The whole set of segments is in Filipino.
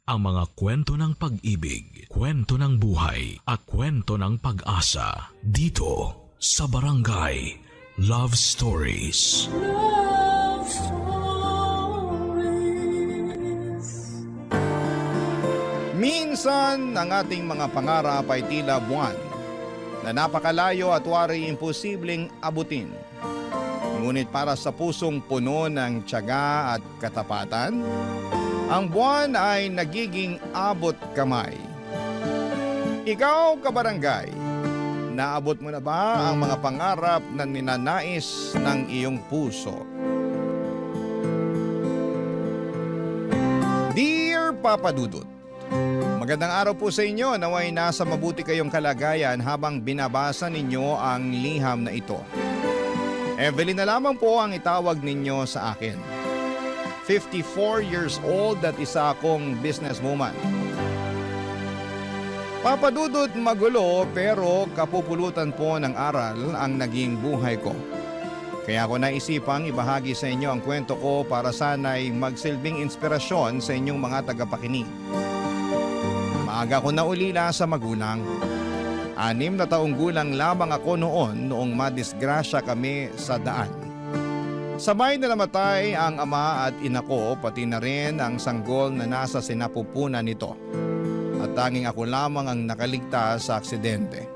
ang mga kwento ng pag-ibig, kwento ng buhay at kwento ng pag-asa dito sa Barangay Love Stories. Love Stories. Minsan, ang ating mga pangarap ay tila buwan na napakalayo at wari imposibleng abutin. Ngunit para sa pusong puno ng tiyaga at katapatan, ang buwan ay nagiging abot kamay. Ikaw, kabarangay, naabot mo na ba ang mga pangarap na ninanais ng iyong puso? Dear Papa Dudut, magandang araw po sa inyo. Naway nasa mabuti kayong kalagayan habang binabasa ninyo ang liham na ito. Evelyn na lamang po ang itawag ninyo sa akin. 54 years old at isa akong businesswoman. Papa Dudut, magulo pero kapupulutan po ng aral ang naging buhay ko. Kaya ako naisipang ibahagi sa inyo ang kwento ko para sana'y magsilbing inspirasyon sa inyong mga tagapakinig. Maaga ko naulila sa magulang. 6 na taong gulang lamang ako noong madisgrasya kami sa daan. Sabay na namatay ang ama at ina ko, pati na rin ang sanggol na nasa sinapupunan nito. At tanging ako lamang ang nakaligtas sa aksidente.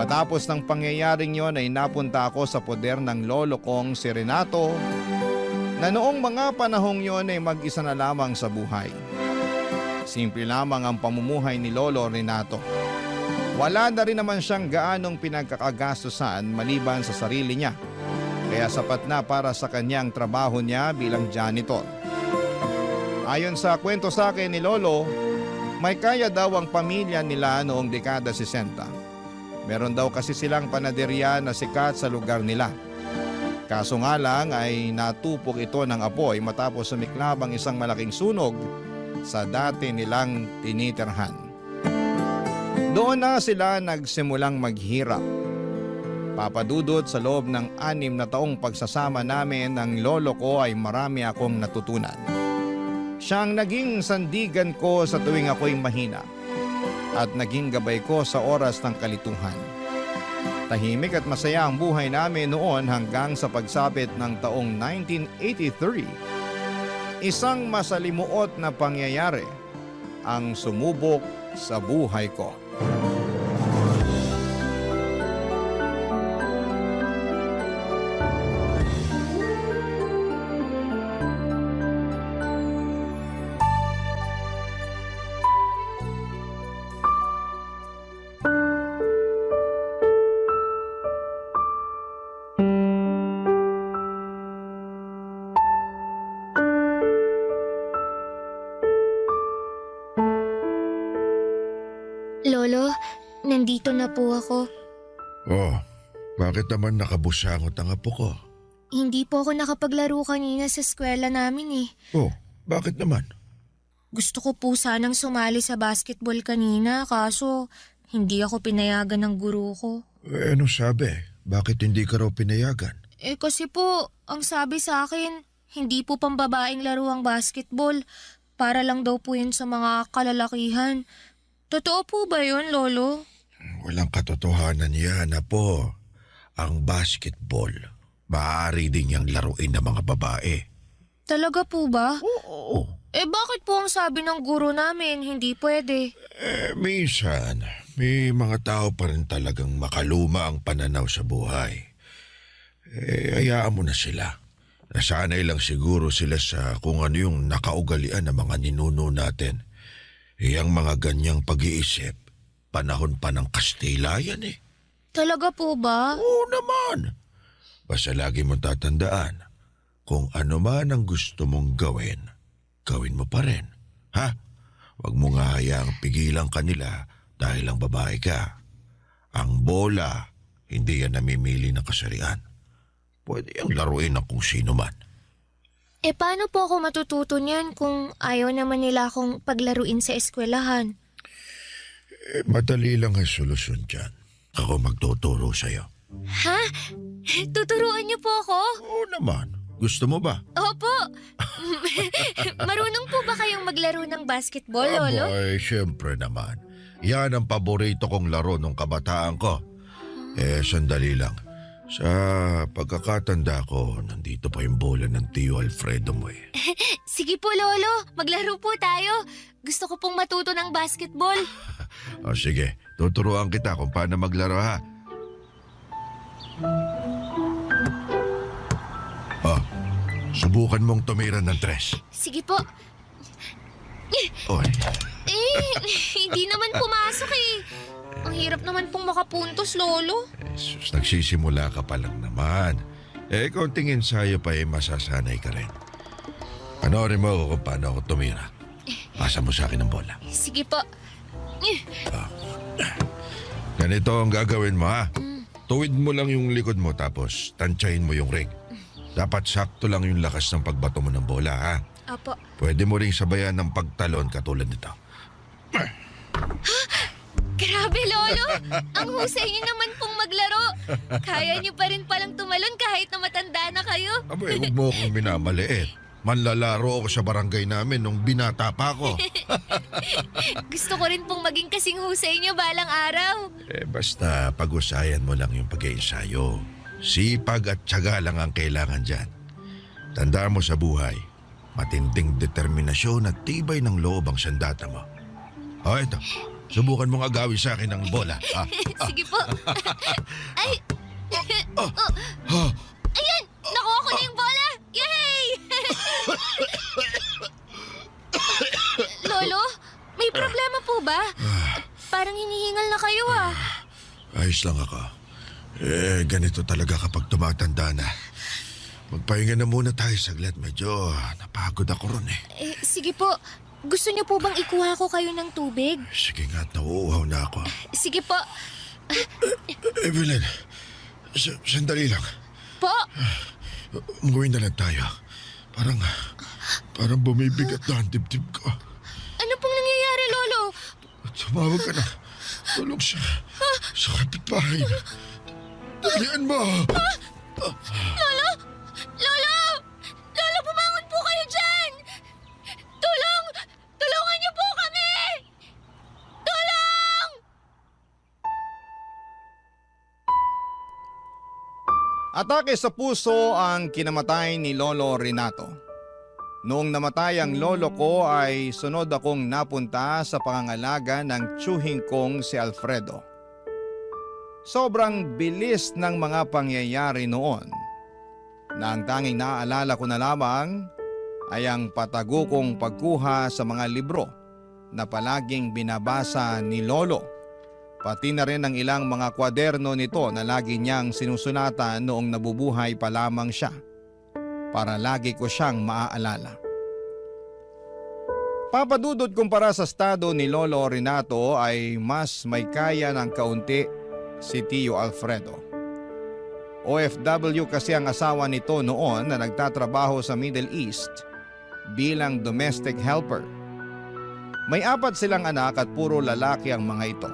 Matapos ng pangyayaring yon ay napunta ako sa poder ng lolo kong si Renato, na noong mga panahong yon ay mag-isa na lamang sa buhay. Simple lamang ang pamumuhay ni Lolo Renato. Wala na rin naman siyang gaanong pinagkakagastusan maliban sa sarili niya. Kaya sapat na para sa kanyang trabaho niya bilang janitor. Ayon sa kwento sa akin ni Lolo, may kaya daw ang pamilya nila noong dekada 60. Meron daw kasi silang panaderya na sikat sa lugar nila. Kaso nga lang ay natupok ito ng apoy matapos sumiklab ang isang malaking sunog sa dati nilang tinitirhan. Doon na sila nagsimulang maghirap. Papadudot, sa loob ng 6 na taong pagsasama namin ng lolo ko ay marami akong natutunan. Siyang naging sandigan ko sa tuwing ako'y mahina at naging gabay ko sa oras ng kalituhan. Tahimik at masaya ang buhay namin noon hanggang sa pagsapit ng taong 1983. Isang masalimuot na pangyayari ang sumubok sa buhay ko. Lolo, nandito na po ako. Oh, bakit naman nakabusangot ang apo ko? Hindi po ako nakapaglaro kanina sa eskwela namin eh. Oh, bakit naman? Gusto ko po sanang sumali sa basketball kanina kaso hindi ako pinayagan ng guro ko. Ano sabi? Bakit hindi ka raw pinayagan? Kasi po, ang sabi sa akin, hindi po pambabaeng laro ang basketball. Para lang daw po yun sa mga kalalakihan. Totoo po ba yun, Lolo? Walang katotohanan yan, apo. Ang basketball, maaari din niyang laruin ng mga babae. Talaga po ba? Oo. Bakit po ang sabi ng guro namin hindi pwede? Minsan, may mga tao pa rin talagang makaluma ang pananaw sa buhay. Hayaan mo na sila. Nasanay lang siguro sila sa kung ano yung nakaugalian ng mga ninuno natin. Ang mga ganyang pag-iisip, panahon pa ng Kastila yan eh. Talaga po ba? Oo naman. Basta lagi mong tatandaan, kung ano man ang gusto mong gawin, gawin mo pa rin. Ha? Huwag mo nga hayaang pigilan kanila dahil ang babae ka. Ang bola, hindi yan namimili ng kasarian. Pwede yung laruin ng kung sino man. Paano po ako matututo niyan kung ayaw naman nila akong paglaruin sa eskwelahan? Madali lang ang solusyon dyan. Ako magtuturo sa'yo. Ha? Tuturuan niyo po ako? Oo naman. Gusto mo ba? Opo. Marunong po ba kayong maglaro ng basketball, Lolo? Abay, syempre naman. Yan ang paborito kong laro nung kabataan ko. Sandali lang. Sa pagkakatanda ko, nandito pa yung bola ng Tio Alfredo mo eh. Sige po, Lolo. Maglaro po tayo. Gusto ko pong matuto ng basketball. O sige, tuturuan kita kung paano maglaro ha. Subukan mong tumira ng tres. Sige po. Oy, Hindi naman pumasok eh. Ang hirap naman pong makapuntos, Lolo. sus, nagsisimula ka pa lang naman. Konting ensayo pa masasanay ka rin. Panoorin mo ako kung paano ako tumira. Pasa mo sa akin ang bola. Sige po. Ganito ang gagawin mo ha. Tuwid mo lang yung likod mo tapos tansyahin mo yung ring. Dapat sakto lang yung lakas ng pagbato mo ng bola ha. Apo. Pwede mo ring sabayan ng pagtalon katulad nito. Grabe, Lolo. Ang husay niyo naman pong maglaro. Kaya niyo pa rin palang tumalon kahit na matanda na kayo. Abay, huwag mo akong minamaliit. Manlalaro ako sa barangay namin nung binata pa ako. Gusto ko rin pong maging kasing husay niyo balang araw. Basta pag-usayan mo lang yung pag-iensayo. Sipag at tiyaga lang ang kailangan dyan. Tandaan mo sa buhay, matinding determinasyon at tibay ng loob ang sandata mo. Ito. Subukan mong agawin sa akin ang bola. Sige po. Ay! Ayan! Nakuha ko na yung bola! Yay! Lolo, may problema po ba? Parang hinihingal na kayo ah. Ayos lang ako. Ganito talaga kapag tumatanda na. Magpahinga na muna tayo saglit. Medyo napagod ako ron eh. Sige po. Gusto niyo po bang ikuha ko kayo ng tubig? Sige nga, nauuhaw na ako. Sige po. Evelyn, sandali lang. Po? Umuwi na lang tayo. Parang bumibigat na ang dibdib ko. Ano pong nangyayari, Lolo? Tumawag ka na. Tulog sa kapitbahay. Dalian mo! Lolo! Lolo! Lolo, bumangon po kayo dyan! Tulong! Tulungan niyo po kami! Tulong! Atake sa puso ang kinamatay ni Lolo Renato. Noong namatay ang lolo ko ay sunod akong napunta sa pangangalaga ng tiyuhing kong si Alfredo. Sobrang bilis ng mga pangyayari noon na ang tanging naaalala ko na lamang ay ang patago kong pagkuha sa mga libro na palaging binabasa ni Lolo, pati na rin ang ilang mga kwaderno nito na lagi niyang sinusunatan noong nabubuhay pa lamang siya para lagi ko siyang maaalala. Papadudod kumpara sa estado ni Lolo Renato ay mas may kaya ng kaunti si Tio Alfredo. OFW kasi ang asawa nito noon na nagtatrabaho sa Middle East bilang domestic helper. May 4 silang anak at puro lalaki ang mga ito.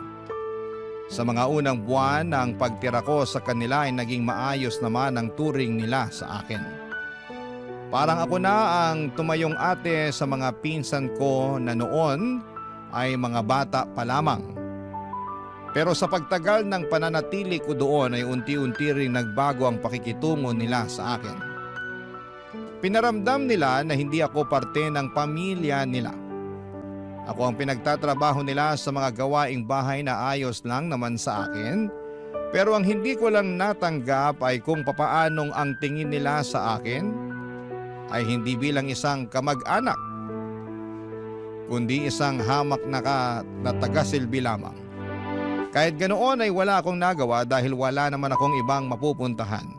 Sa mga unang buwan ng pagtira ko sa kanila ay naging maayos naman ang turing nila sa akin. Parang ako na ang tumayong ate sa mga pinsan ko na noon ay mga bata pa lamang. Pero sa pagtagal ng pananatili ko doon ay unti-unti ring nagbago ang pakikitungo nila sa akin. Pinaramdam nila na hindi ako parte ng pamilya nila. Ako ang pinagtatrabaho nila sa mga gawaing bahay na ayos lang naman sa akin. Pero ang hindi ko lang natanggap ay kung papaanong ang tingin nila sa akin ay hindi bilang isang kamag-anak, kundi isang hamak na taga-silbi lamang. Kahit ganoon ay wala akong nagawa dahil wala naman akong ibang mapupuntahan.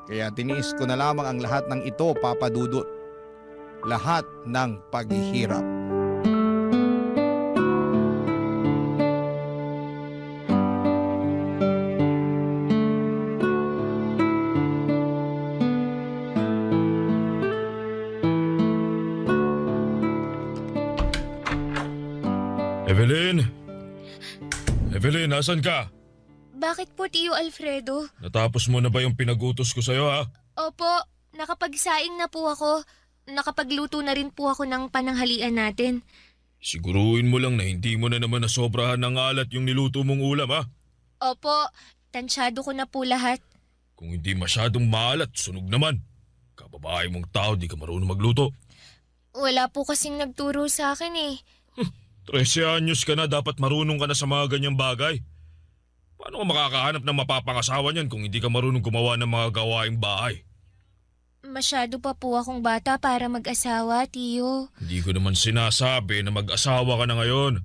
Kaya tiniis ko na lamang ang lahat ng ito, Papa Dudut. Lahat ng paghihirap. Evelyn! Evelyn, nasan ka? Bakit po, Tio Alfredo? Natapos mo na ba yung pinag-utos ko sa'yo ha? Opo, nakapagsaing na po ako. Nakapagluto na rin po ako ng pananghalian natin. Siguruhin mo lang na hindi mo na naman nasobrahan ng alat yung niluto mong ulam, ha? Opo, tansyado ko na po lahat. Kung hindi masyadong maalat, sunog naman. Kababae mong tao, di ka marunong magluto. Wala po kasing nagturo sa akin eh. 13 anyos ka na, dapat marunong ka na sa mga ganyang bagay. Paano ka makakahanap ng mapapangasawa niyan kung hindi ka marunong gumawa ng mga gawaing bahay? Masyado pa po akong bata para mag-asawa, Tiyo. Hindi ko naman sinasabi na mag-asawa ka na ngayon.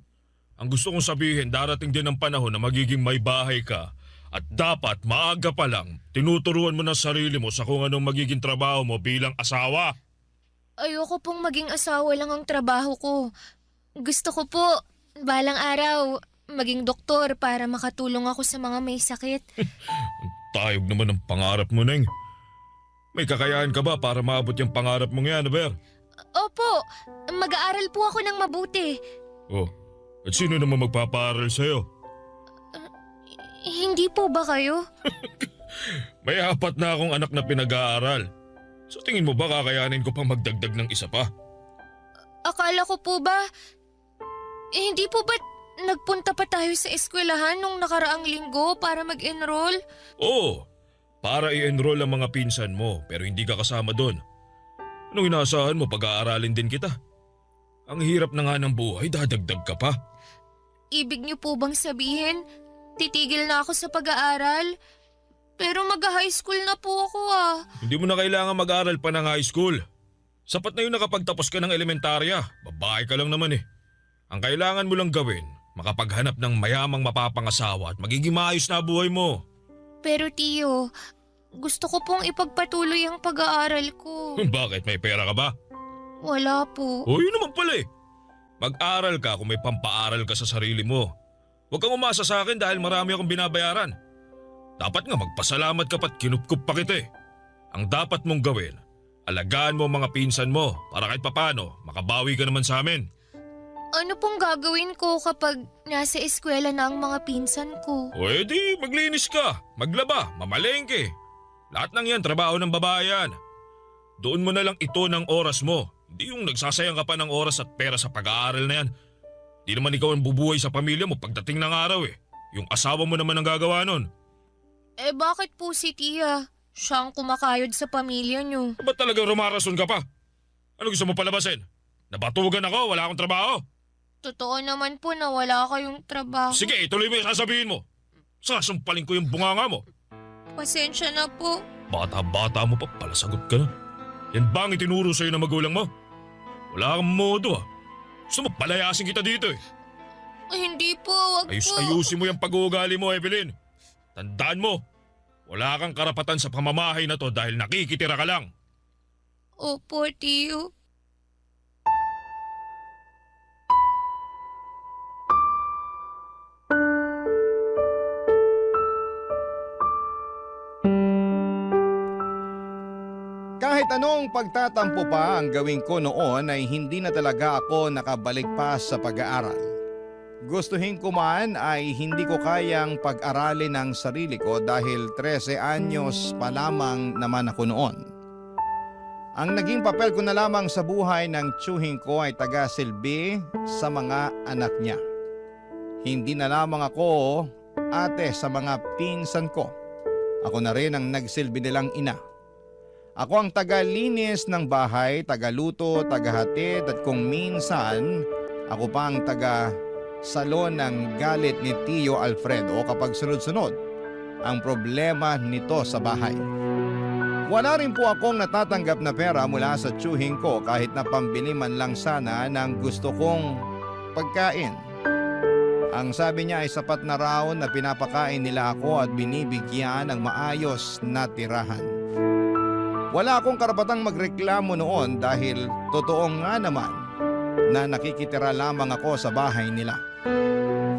Ang gusto kong sabihin, darating din ang panahon na magiging may bahay ka. At dapat maaga pa lang, tinuturuan mo na sarili mo sa kung anong magiging trabaho mo bilang asawa. Ayoko pong maging asawa lang ang trabaho ko. Gusto ko po, balang araw, maging doktor para makatulong ako sa mga may sakit. Tayog naman ang pangarap mo, Neng. May kakayahan ka ba para maabot yung pangarap mong yan, Aber? Opo, mag-aaral po ako ng mabuti. Oh, at sino naman magpapaaral sa'yo? Hindi po ba kayo? May 4 na akong anak na pinag-aaral. So tingin mo ba kakayanin ko pang magdagdag ng isa pa? Akala ko po ba, hindi po ba nagpunta pa tayo sa eskwelahan nung nakaraang linggo para mag-enroll? Oo, para i-enroll ang mga pinsan mo pero hindi ka kasama doon. Anong inaasahan mo, pag-aaralin din kita? Ang hirap na nga ng buhay, dadagdag ka pa. Ibig niyo po bang sabihin, titigil na ako sa pag-aaral? Pero mag-high school na po ako ah. Hindi mo na kailangan mag-aral pa ng high school. Sapat na yun nakapagtapos ka ng elementarya. Babae ka lang naman eh. Ang kailangan mo lang gawin, makapaghanap ng mayamang mapapangasawa at magiging maayos na buhay mo. Pero Tiyo, gusto ko pong ipagpatuloy ang pag-aaral ko. Bakit? May pera ka ba? Wala po. O yun naman pala eh. Mag-aral ka kung may pampaaral ka sa sarili mo. Huwag kang umasa sa akin dahil marami akong binabayaran. Dapat nga magpasalamat ka pa't kinupkup pa kita eh. Ang dapat mong gawin, alagaan mo ang mga pinsan mo para kahit papano makabawi ka naman sa amin. Ano pong gagawin ko kapag nasa eskwela na ang mga pinsan ko? O edi, maglinis ka, maglaba, mamalengke. Lahat ng yan, trabaho ng babae yan. Doon mo na lang ito ng oras mo. Hindi yung nagsasayang ka pa ng oras at pera sa pag-aaral na yan. Di naman ikaw ang bubuhay sa pamilya mo pagdating ng araw eh. Yung asawa mo naman ang gagawa nun. Eh bakit po si Tia? Siya ang kumakayod sa pamilya niyo. Ba't talagang rumarason ka pa? Ano gusto mo palabasin? Nabatugan ako, wala akong trabaho. Totoo naman po na wala kayong trabaho. Sige, ituloy mo yung sasabihin mo. Sasampalin ko yung bunganga mo. Pasensya na po. Bata-bata mo pa, palasagot ka na. Yan ba ang itinuro sa'yo ng magulang mo? Wala kang modo ah. Gusto mo palayasin kita dito eh. Hindi po, wag po. Ayusin mo yung pag-uugali mo, Evelyn. Tandaan mo, wala kang karapatan sa pamamahay na to dahil nakikitira ka lang. Opo, Tiyo. Kahit anong pagtatampo pa ang gawin ko noon ay hindi na talaga ako nakabalik pa sa pag-aaral. Gustuhin ko man ay hindi ko kayang pag-aralin ang sarili ko dahil 13 anyos pa lamang naman ako noon. Ang naging papel ko na lamang sa buhay ng tiyuhin ko ay taga-silbi sa mga anak niya. Hindi na lamang ako ate sa mga pinsan ko. Ako na rin ang nagsilbi nilang ina. Ako ang taga-linis ng bahay, taga-luto, taga-hatid at kung minsan ako pa ang taga-salon ng galit ni Tio Alfredo kapag sunod-sunod ang problema nito sa bahay. Wala rin po akong natatanggap na pera mula sa tiyuhin ko kahit na pambili man lang sana ng gusto kong pagkain. Ang sabi niya ay sapat na raw na pinapakain nila ako at binibigyan ng maayos na tirahan. Wala akong karapatang magreklamo noon dahil totoo nga naman na nakikitira lamang ako sa bahay nila.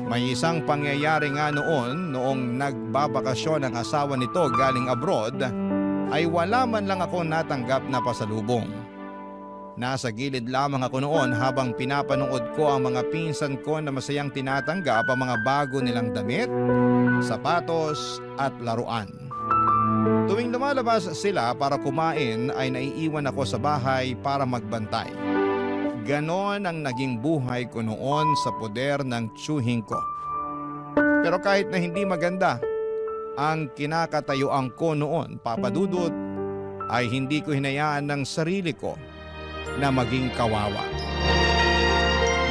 May isang pangyayari nga noong nagbabakasyon ang asawa nito galing abroad ay wala man lang ako natanggap na pasalubong. Nasa gilid lamang ako noon habang pinapanood ko ang mga pinsan ko na masayang tinatanggap ang mga bago nilang damit, sapatos at laruan. Tuwing lumalabas sila para kumain ay naiiwan ako sa bahay para magbantay. Ganon ang naging buhay ko noon sa poder ng tiyuhin ko. Pero kahit na hindi maganda ang kinakatayuan ko noon, Papa Dudut, ay hindi ko hinayaan ng sarili ko na maging kawawa.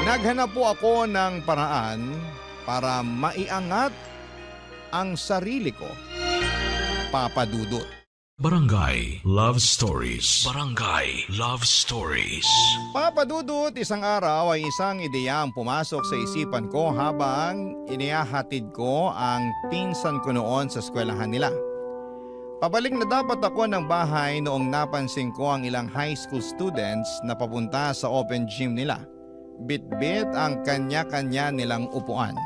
Naghanap po ako ng paraan para maiangat ang sarili ko, Papa Dudut. Barangay Love Stories. Barangay Love Stories. Papa Dudut, isang araw ay isang ideya ang pumasok sa isipan ko habang inihahatid ko ang pinsan ko noon sa eskwelahan nila. Pabalik na dapat ako ng bahay noong napansin ko ang ilang high school students na papunta sa open gym nila. Bit-bit ang kanya-kanya nilang upuan.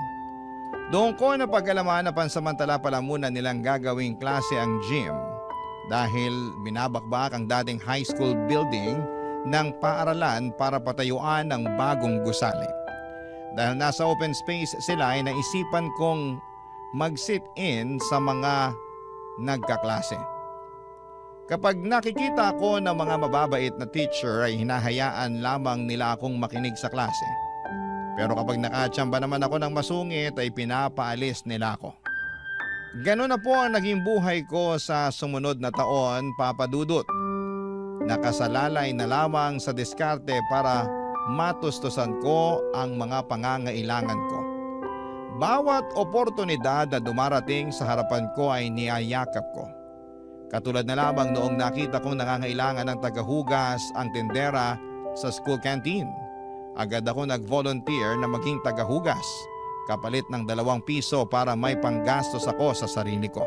Doon ko napag-alaman na pansamantala pala muna nilang gagawing klase ang gym dahil binabakbak ang dating high school building ng paaralan para patayuan ng bagong gusali. Dahil nasa open space sila ay naisipan kong mag-sit in sa mga nagkaklase. Kapag nakikita ko ng mga mababait na teacher ay hinahayaan lamang nila akong makinig sa klase. Pero kapag nakatsamba naman ako ng masungit ay pinapaalis nila ako. Ganon na po ang naging buhay ko sa sumunod na taon, Papa Dudut. Nakasalalay na lamang sa diskarte para matustusan ko ang mga pangangailangan ko. Bawat oportunidad na dumarating sa harapan ko ay niyayakap ko. Katulad na lamang noong nakita kong nangangailangan ng tagahugas ang tindera sa school canteen. Agad ako nag-volunteer na maging tagahugas, kapalit ng 2 piso para may panggastos ako sa sarili ko.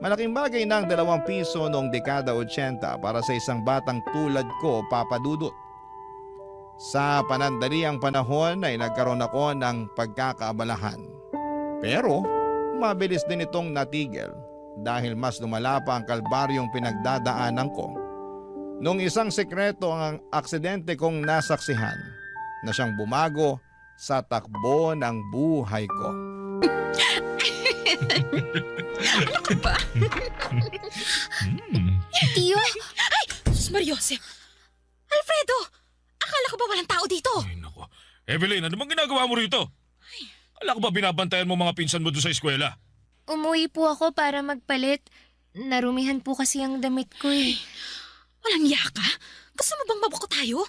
Malaking bagay ng 2 piso noong dekada 80 para sa isang batang tulad ko, Papa Dudut. Sa panandaliang panahon ay nagkaroon ako ng pagkakaabalahan. Pero mabilis din itong natigil dahil mas lumala pa ang kalbaryong pinagdadaanan ko. Nung isang sekreto ang aksidente kong nasaksihan na siyang bumago sa takbo ng buhay ko. Ano ka ba? Tiyo, Ay! Sus Mariose! Alfredo! Akala ko ba walang tao dito? Ay, nako. Evelyn, ano bang ginagawa mo rito? Kala ko ba binabantayan mo mga pinsan mo doon sa eskwela? umuwi po ako para magpalit. Narumihan po kasi ang damit ko eh. Walang yaka? Gusto mo bang mabuko tayo?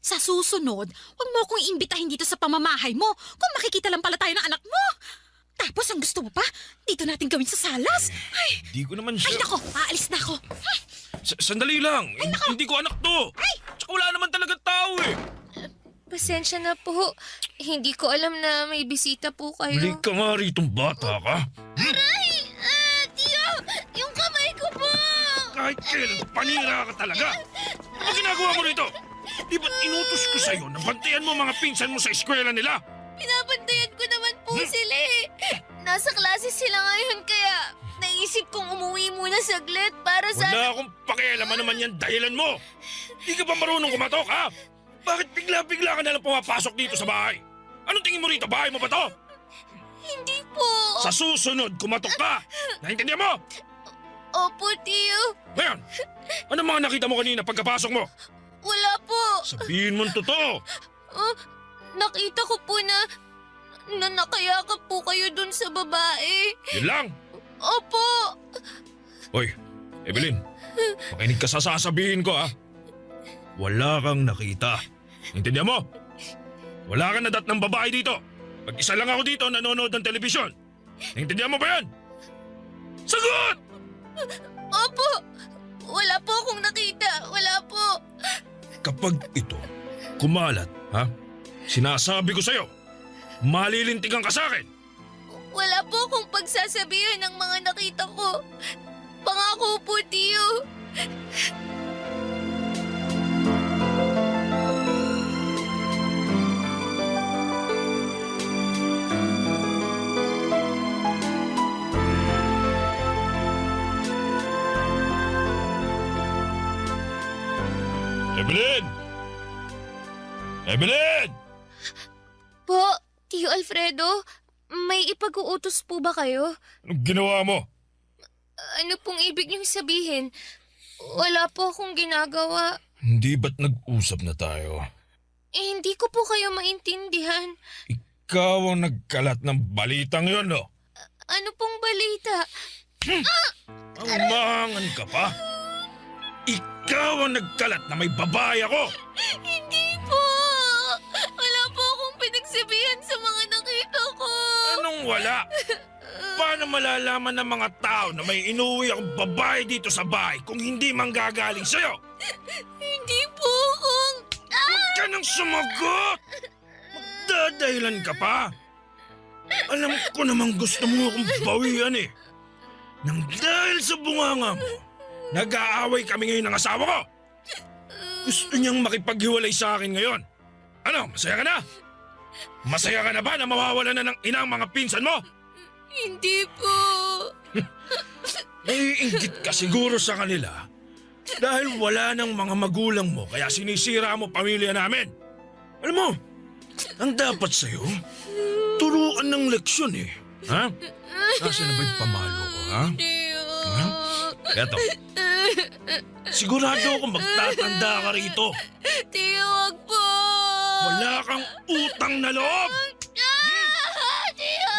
Sa susunod, huwag mo akong iimbitahin dito sa pamamahay mo kung makikita lang pala tayo ng anak mo. Tapos ang gusto mo pa, dito natin gawin sa salas. Ay, Hindi ko naman ay siya... nako, aalis na ako. Sandali lang. Hindi ko anak to. Tsaka wala naman talaga tao eh. Pasensya na po. Hindi ko alam na may bisita po Huli kayo. ka nga ritong bata ka. Tiyo! Yung kamay ko po! Kahit kailan, panira ka talaga. Ano ginagawa mo rito? Di ba't inutos ko sa'yo na bantayan mo mga pinsan mo sa eskwela nila? Pinabantayan ko naman po sila eh. Nasa klase sila ngayon kaya naisip kong umuwi muna saglit para sa... Wala akong pakialaman naman yan dahilan mo. Di ka ba marunong kumatok, ha? Bakit bigla-bigla ka nalang pumapasok dito sa bahay? Anong tingin mo rito? Bahay mo ba to? Hindi po. Sa susunod, kumatok ka! Naintindihan mo? Opo, Tiyo. Ngayon, ano mga nakita mo kanina pagkapasok mo? Wala po. Sabihin mo'ng totoo. Nakita ko po na nakayakap po kayo dun sa babae. Yun lang. Opo. Hoy, Evelyn, makinig ka sa sasabihin ko, ha? Wala kang nakita. Intindihan mo? Wala kang nadat ng babae dito. Mag-isa lang ako dito nanonood ng telebisyon. Intindihan mo ba yan? Sagot! Opo. Wala po akong nakita. Wala po. Kapag ito kumalat, ha? Sinasabi ko sa'yo, malilintigan ka sa akin. Wala po akong pagsasabihan ng mga nakita ko. Pangako po, Tiyo. Evelyn! Evelyn! Po, Tiyo Alfredo, may ipag-uutos po ba kayo? Anong ginawa mo? Ano pong ibig niyong sabihin? Wala po akong ginagawa. Hindi ba't nag-usap na tayo? Hindi ko po kayo maintindihan. Ikaw ang nagkalat ng balitang yon, no? Ano pong balita? Ang maangan ka pa? Ikaw ang nagkalat na may babae ako! Hindi po! Wala po akong pinagsabihan sa mga nakita ko. Anong wala? Paano malalaman ng mga tao na may inuwi akong babae dito sa bahay kung hindi manggagaling sa'yo? Hindi po kung... Huwag ka nang sumagot! Magdadahilan ka pa! Alam ko namang gusto mo akong bawian eh. Nang dahil sa bunganga mo, nag-aaway kami ngayon ng asawa ko. Gusto niyang makipaghiwalay sa akin ngayon. Ano, masaya ka na? Masaya ka na ba na mawawala na ng inang mga pinsan mo? Hindi po. Naiinggit ka siguro sa kanila dahil wala ng mga magulang mo kaya sinisira mo pamilya namin. Alam mo, ang dapat sa'yo, turuan ng leksyon eh. Ha? Nasaan na ba yung pamalo ko, ha? Ha? Eto. Sigurado ako magtatanda ka rito. Tiyo, wag po. Wala kang utang na loob. Tiyo,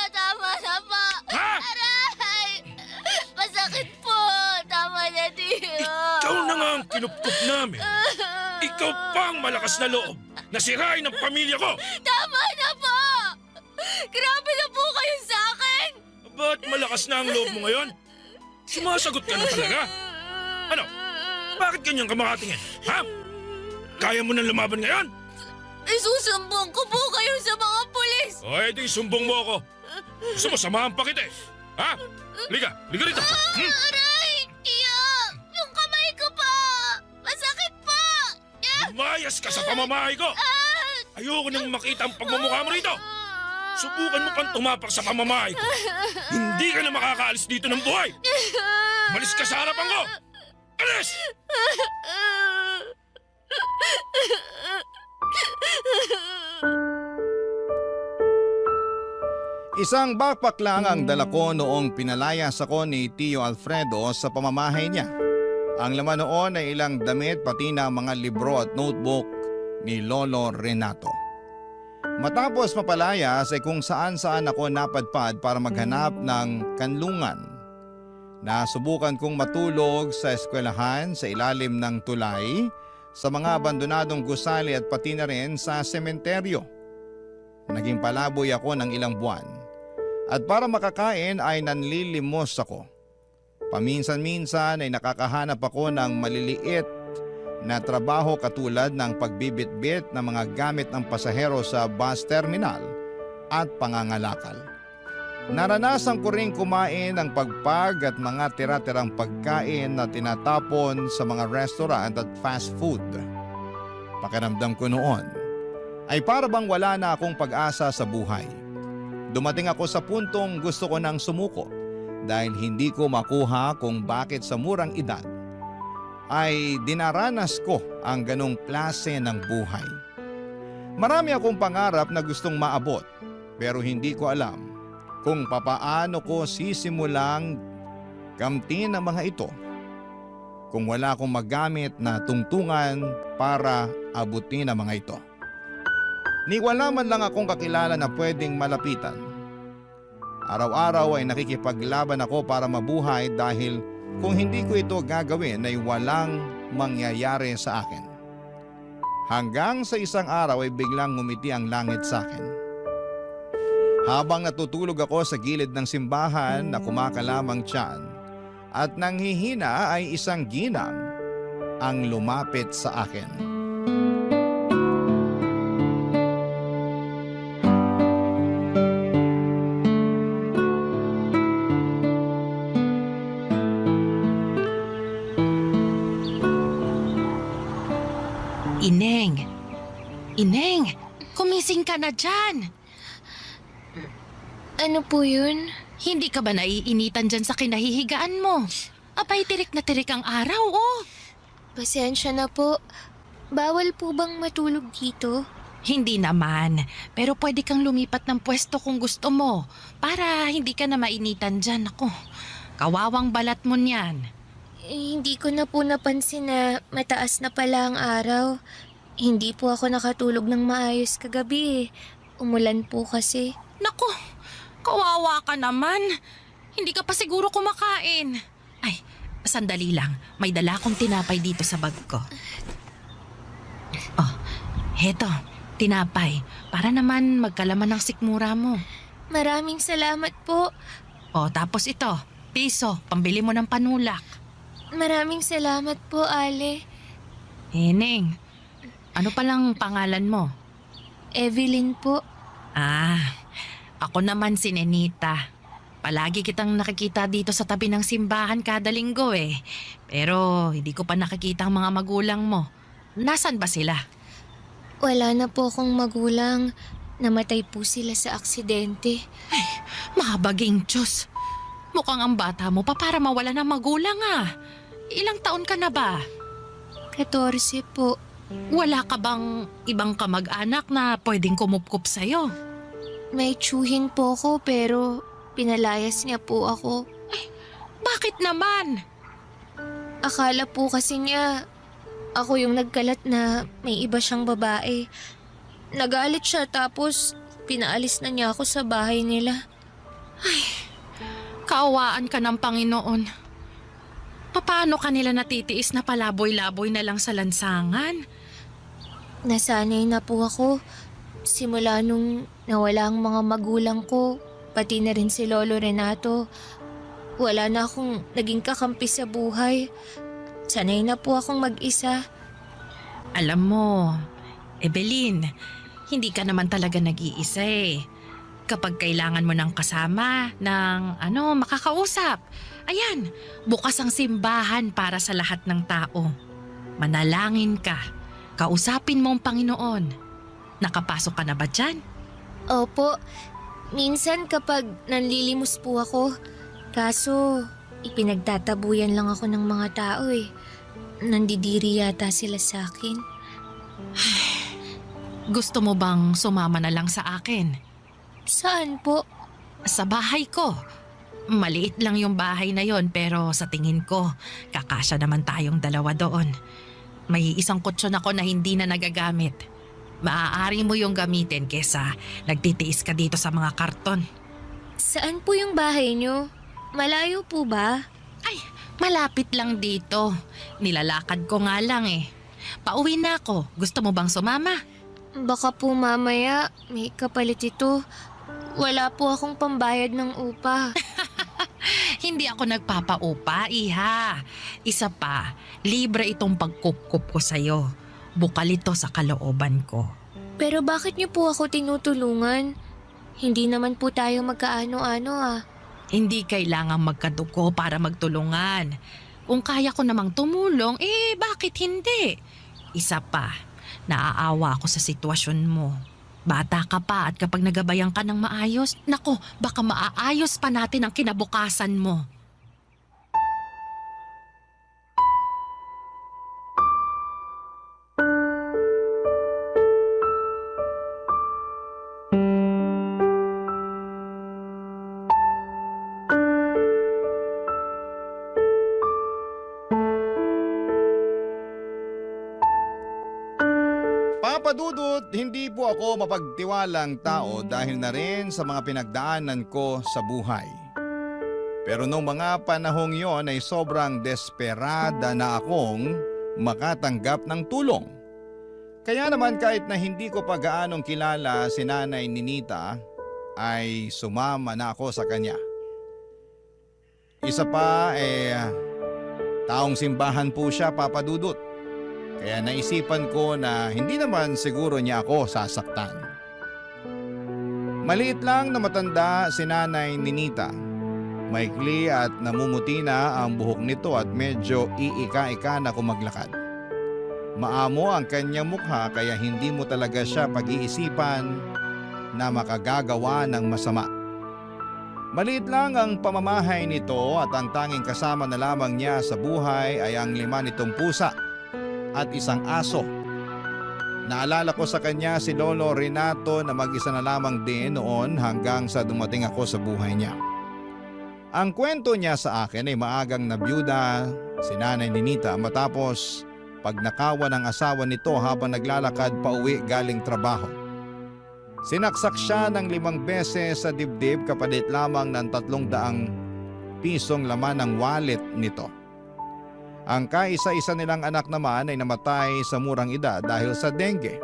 tama na po. Ha? Aray! Masakit po. Tama na, Tiyo. Ikaw na nga ang kinupkup namin. Ikaw pa ang malakas na loob na sirain ang pamilya ko. Tama na po. Grabe na po kayo sa akin. Ba't malakas na ang loob mo ngayon? Sumasagot ka na talaga? Ano? Bakit ganyan ka makatingin? Ha? Kaya mo nang lumaban ngayon? Isusumbong ko po kayo sa mga pulis. O edi sumbong mo ako. Gusto mo samahan pa kita eh. Ha? Liga rito. Aray! Tiyo! Yung kamay ko po! Masakit po! Lumayas ka sa pamamahay ko. Ayoko nang makita ang pagmumukha mo rito. Subukan mo pang tumapak sa pamamahay ko. Hindi ka na makakaalis dito ng buhay. Malis ka sa harapan ko. Alis! Isang backpack lang ang dala ko noong pinalayas ako ni Tio Alfredo sa pamamahay niya. Ang laman noon ay ilang damit pati na mga libro at notebook ni Lolo Renato. Matapos mapalayas ay kung saan-saan ako napadpad para maghanap ng kanlungan. Nasubukan kong matulog sa eskwelahan sa ilalim ng tulay, sa mga abandonadong gusali at pati na rin sa sementeryo. Naging palaboy ako ng ilang buwan. At para makakain ay nanlilimos ako. Paminsan-minsan ay nakakahanap ako ng maliliit na trabaho katulad ng pagbibitbit ng mga gamit ng pasahero sa bus terminal at pangangalakal. Naranasan ko rin kumain ng pagpag at mga tira-tirang pagkain na tinatapon sa mga restaurant at fast food. Pakiramdam ko noon ay para bang wala na akong pag-asa sa buhay. Dumating ako sa puntong gusto ko nang sumuko dahil hindi ko makuha kung bakit sa murang edad ay dinaranas ko ang ganong klase ng buhay. Marami akong pangarap na gustong maabot pero hindi ko alam kung papaano ko sisimulang kamtin ang mga ito kung wala akong magamit na tungtungan para abutin ang mga ito. Ni wala man lang akong kakilala na pwedeng malapitan. Araw-araw ay nakikipaglaban ako para mabuhay dahil kung hindi ko ito gagawin ay walang mangyayari sa akin. Hanggang sa isang araw ay biglang ngumiti ang langit sa akin. Habang natutulog ako sa gilid ng simbahan na kumakalamang tiyan at nanghihina ay isang ginang ang lumapit sa akin. Ineng, kumising ka na dyan. Ano po yun? Hindi ka ba naiinitan dyan sa kinahihigaan mo? Abay, tirik na tirik ang araw, oh. Pasensya na po. Bawal po bang matulog dito? Hindi naman, pero pwede kang lumipat ng pwesto kung gusto mo para hindi ka na mainitan dyan. Ako, Kawawang balat mo niyan. Hindi ko na po napansin na mataas na pala ang araw. Hindi po ako nakatulog ng maayos kagabi eh. Umulan po kasi. Naku, kawawa ka naman. Hindi ka pa siguro kumakain. Ay, sandali lang. May dala akong tinapay dito sa bag ko. Oh, heto, tinapay. Para naman magkalaman ng sikmura mo. Maraming salamat po. Oh, tapos ito, piso, pambili mo ng panulak. Maraming salamat po, Ale. Heneng, ano palang pangalan mo? Evelyn po. Ah, ako naman si Nenita. Palagi kitang nakikita dito sa tabi ng simbahan kada linggo eh. Pero hindi ko pa nakikita ang mga magulang mo. Nasaan ba sila? Wala na po akong magulang. Namatay po sila sa aksidente. Mahabaging Diyos. Mukhang ang bata mo pa para mawala ng magulang ah. Ilang taon ka na ba? 14 po. Wala ka bang ibang kamag-anak na pwedeng kumupkup sa'yo? May tsuhin po ko pero pinalayas niya po ako. Bakit naman? Akala po kasi niya ako yung nagkalat na may iba siyang babae. Nagalit siya tapos pinaalis na niya ako sa bahay nila. Kaawaan ka ng Panginoon. Paano ka nila natitiis na palaboy-laboy na lang sa lansangan? Nasanay na po ako. Simula nung nawala ang mga magulang ko, pati na rin si Lolo Renato. Wala na akong naging kakampi sa buhay. Sanay na po akong mag-isa. Alam mo, Evelyn, hindi ka naman talaga nag-iisa eh. Kapag kailangan mo ng kasama, ng makakausap. Ayan, bukas ang simbahan para sa lahat ng tao. Manalangin ka. Kausapin mo ang Panginoon. Nakapasok ka na ba dyan? Opo, minsan kapag nanlilimos po ako. Kaso, ipinagtatabuyan lang ako ng mga tao eh. Nandidiri yata sila sa akin. Gusto mo bang sumama na lang sa akin? Saan po? Sa bahay ko. Maliit lang yung bahay na yon pero sa tingin ko, kakasya naman tayong dalawa doon. May isang kutsyon ako na hindi na nagagamit. Maaari mo yung gamitin kesa nagtitiis ka dito sa mga karton. Saan po yung bahay niyo? Malayo po ba? Ay, malapit lang dito. Nilalakad ko nga lang eh. Pauwi na ako. Gusto mo bang sumama? Baka po mamaya may kapalit ito. Wala po akong pambayad ng upa. Hindi ako nagpapaupa, iha. Isa pa, libre itong pagkup-kup ko sa'yo. Bukal ito sa kalooban ko. Pero bakit niyo po ako tinutulungan? Hindi naman po tayo magkaano-ano ah. Hindi kailangang magkadugo para magtulungan. Kung kaya ko namang tumulong, bakit hindi? Isa pa, naaawa ako sa sitwasyon mo. Bata ka pa at kapag nagabayan ka ng maayos, nako, baka maaayos pa natin ang kinabukasan mo. Papadudot, hindi po ako mapagtiwalang tao dahil na rin sa mga pinagdaanan ko sa buhay. Pero nung mga panahong yon ay sobrang desperada na akong makatanggap ng tulong. Kaya naman kahit na hindi ko pa gaanong kilala si Nanay Ninita, ay sumama na ako sa kanya. Isa pa taong simbahan po siya, Papadudot. Kaya naisipan ko na hindi naman siguro niya ako sasaktan. Maliit lang na matanda si Nanay Ninita. Maikli at namumuti na ang buhok nito at medyo iika-ika na kumaglakad. Maamo ang kanyang mukha kaya hindi mo talaga siya pag-iisipan na makagagawa ng masama. Maliit lang ang pamamahay nito at ang tanging kasama na lamang niya sa buhay ay ang 5 nitong pusa at isang aso. Naalala ko sa kanya si Lolo Renato na mag-isa na lamang din noon hanggang sa dumating ako sa buhay niya. Ang kwento niya sa akin ay maagang nabiyuda si Nanay Ninita matapos pagnakawan ng asawa nito habang naglalakad pauwi galing trabaho. Sinaksak siya ng 5 beses sa dibdib kapalit lamang ng 300 pisong laman ng wallet nito. Ang kaisa-isa nilang anak naman ay namatay sa murang edad dahil sa dengue.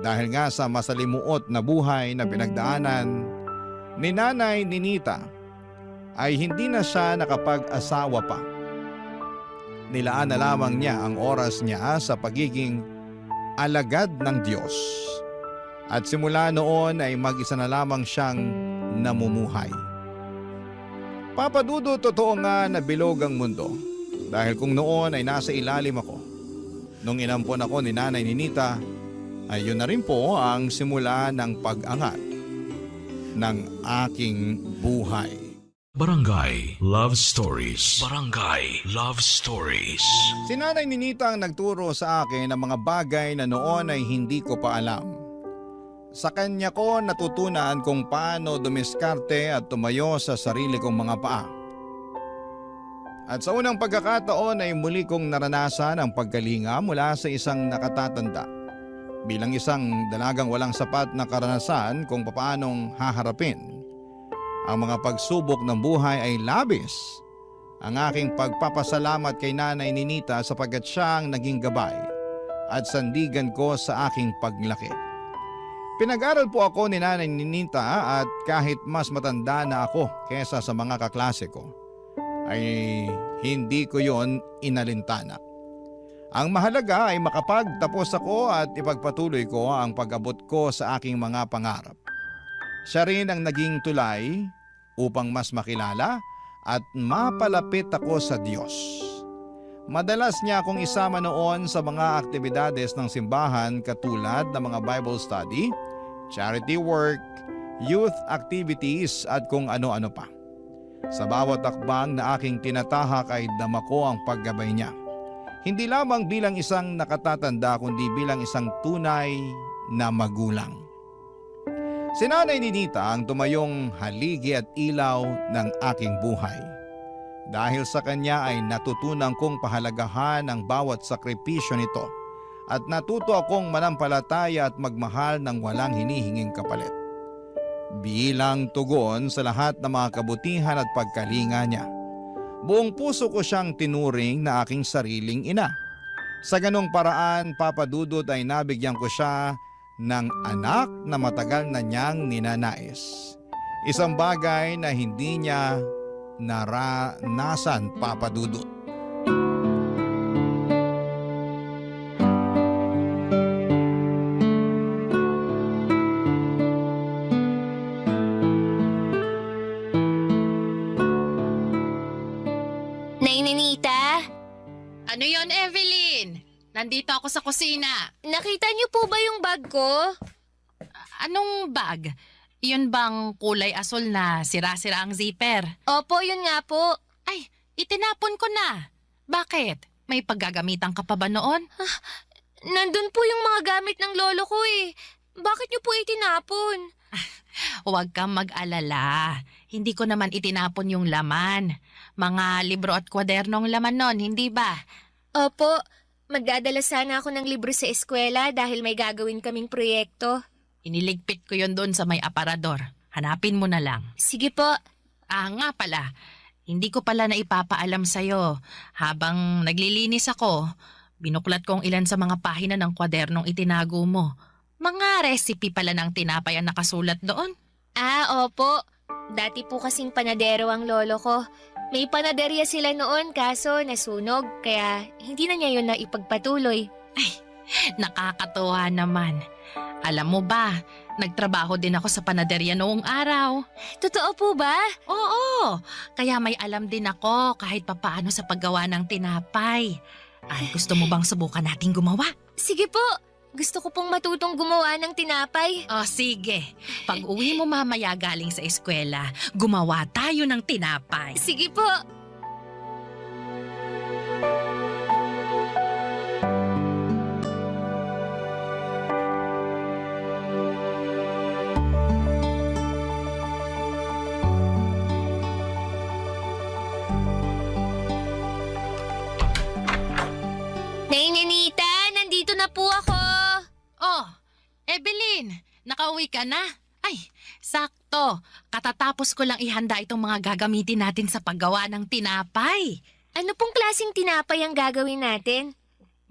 Dahil nga sa masalimuot na buhay na pinagdaanan ni Nanay Ninita ay hindi na siya nakapag-asawa pa. Nilaan na lamang niya ang oras niya sa pagiging alagad ng Diyos. At simula noon ay mag-isa na lamang siyang namumuhay. Papa Dudu, totoo nga na bilog ang mundo dahil kung noon ay nasa ilalim ako. Nung inampon ako ni Nanay Ninita ay yun na rin po ang simula ng pag-angat ng aking buhay. Barangay Love Stories. Barangay Love Stories. Si Nanay Ninita ang nagturo sa akin ng mga bagay na noon ay hindi ko pa alam. Sa kanya ko natutunan kung paano dumiskarte at tumayo sa sarili kong mga paa. At sa unang pagkakataon ay muli kong naranasan ang pagkalinga mula sa isang nakatatanda. Bilang isang dalagang walang sapat na karanasan kung paanong haharapin ang mga pagsubok ng buhay ay labis ang aking pagpapasalamat kay Nanay Ninita sapagkat siya ang naging gabay at sandigan ko sa aking paglaki. Pinag-aral po ako ni Nanay Ninita at kahit mas matanda na ako kesa sa mga kaklase ko, ay hindi ko yon inalintana. Ang mahalaga ay makapagtapos ako at ipagpatuloy ko ang pag-abot ko sa aking mga pangarap. Siya rin ang naging tulay upang mas makilala at mapalapit ako sa Diyos. Madalas niya akong isama noon sa mga aktibidades ng simbahan katulad ng mga Bible study, charity work, youth activities at kung ano-ano pa. Sa bawat akbang na aking tinatahak ay dama ko ang paggabay niya. Hindi lamang bilang isang nakatatanda kundi bilang isang tunay na magulang. Si Nanay Ninita ang tumayong haligi at ilaw ng aking buhay. Dahil sa kanya ay natutunan kong pahalagahan ang bawat sakripisyo nito at natuto akong manampalataya at magmahal ng walang hinihinging kapalit. Bilang tugon sa lahat ng mga kabutihan at pagkalinga niya, buong puso ko siyang tinuring na aking sariling ina. Sa ganong paraan, Papa Dudut, ay nabigyan ko siya ng anak na matagal na niyang ninanais. Isang bagay na hindi niya naranasan, Papa Dudut. Nay Ninita, Ano yon, Evelyn? Nandito ako sa kusina. nakita niyo po ba yung bag ko? Anong bag? Yun bang kulay asul na sira-sira ang zipper? Opo, yun nga po. Ay, itinapon ko na. Bakit? May paggagamitan ka pa ba noon? Nandun po yung mga gamit ng lolo ko eh. Bakit niyo po itinapon? Huwag kang mag-alala. Hindi ko naman itinapon yung laman. Mga libro at kwadernong laman nun, hindi ba? Opo, magdadala sana ako ng libro sa eskwela dahil may gagawin kaming proyekto. Iniligpit ko yon doon sa may aparador. Hanapin mo na lang. Sige po. Nga pala. Hindi ko pala na ipapaalam sa'yo. Habang naglilinis ako, binuklat kong ilan sa mga pahina ng kwadernong itinago mo. Mga recipe pala ng tinapay ang nakasulat doon. Opo. Dati po kasing panadero ang lolo ko. May panaderya sila noon kaso nasunog kaya hindi na niya yun na ipagpatuloy. Nakakatuwa naman. Alam mo ba, nagtrabaho din ako sa panaderya noong araw. Totoo po ba? Oo, kaya may alam din ako kahit papaano sa paggawa ng tinapay. Ay, gusto mo bang subukan nating gumawa? Sige po. Gusto ko pong matutong gumawa ng tinapay. Sige. Pag uwi mo mamaya galing sa eskwela, gumawa tayo ng tinapay. Sige po. nakauwi ka na. Ay, sakto. Katatapos ko lang ihanda itong mga gagamitin natin sa paggawa ng tinapay. Ano pong klaseng tinapay ang gagawin natin?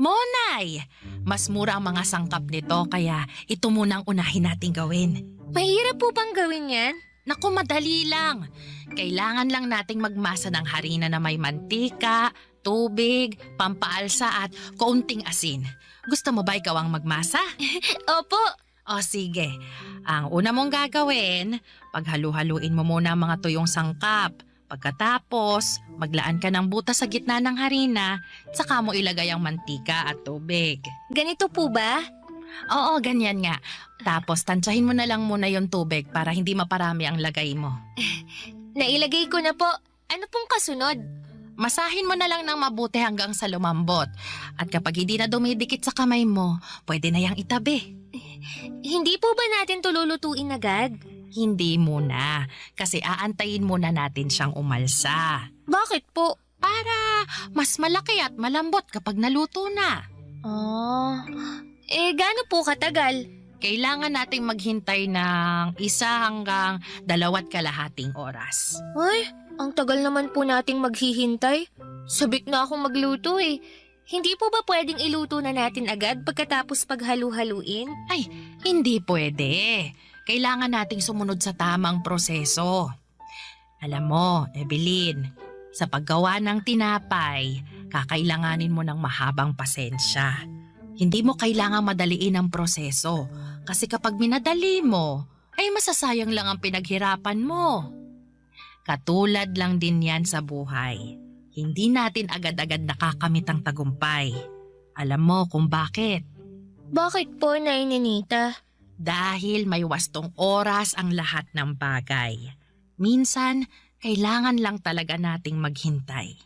Monay! Mas mura ang mga sangkap nito kaya ito muna ang unahin nating gawin. Mahirap po bang gawin yan? Naku, madali lang. Kailangan lang nating magmasa ng harina na may mantika, tubig, pampaalsa at kaunting asin. Gusto mo ba ikaw ang magmasa? Opo. O sige, ang una mong gagawin, paghalu-haluin mo muna ang mga tuyong sangkap. Pagkatapos, maglaan ka ng butas sa gitna ng harina, saka mo ilagay ang mantika at tubig. Ganito po ba? Oo, ganyan nga. Tapos tansyahin mo na lang muna yung tubig para hindi maparami ang lagay mo. Nailagay ko na po. Ano pong kasunod? Masahin mo na lang ng mabuti hanggang sa lumambot. At kapag hindi na dumidikit sa kamay mo, pwede na yang itabi. Hindi po ba natin tululutuin agad? Hindi muna, kasi aantayin muna natin siyang umalsa. Bakit po? Para mas malaki at malambot kapag naluto na. Gaano po katagal? Kailangan nating maghintay ng 1 hanggang 2.5 oras. Ay, ang tagal naman po nating maghihintay. Sabik na akong magluto eh. Hindi po ba pwedeng iluto na natin agad pagkatapos paghalu-haluin? Ay, hindi pwede. Kailangan nating sumunod sa tamang proseso. Alam mo, Evelyn, sa paggawa ng tinapay, kakailanganin mo ng mahabang pasensya. Hindi mo kailangang madaliin ang proseso kasi kapag minadali mo, ay masasayang lang ang pinaghirapan mo. Katulad lang din yan sa buhay. Hindi natin agad-agad nakakamit ang tagumpay. Alam mo kung bakit? Bakit po, Nay Ninita? Dahil may wastong oras ang lahat ng bagay. Minsan, kailangan lang talaga nating maghintay.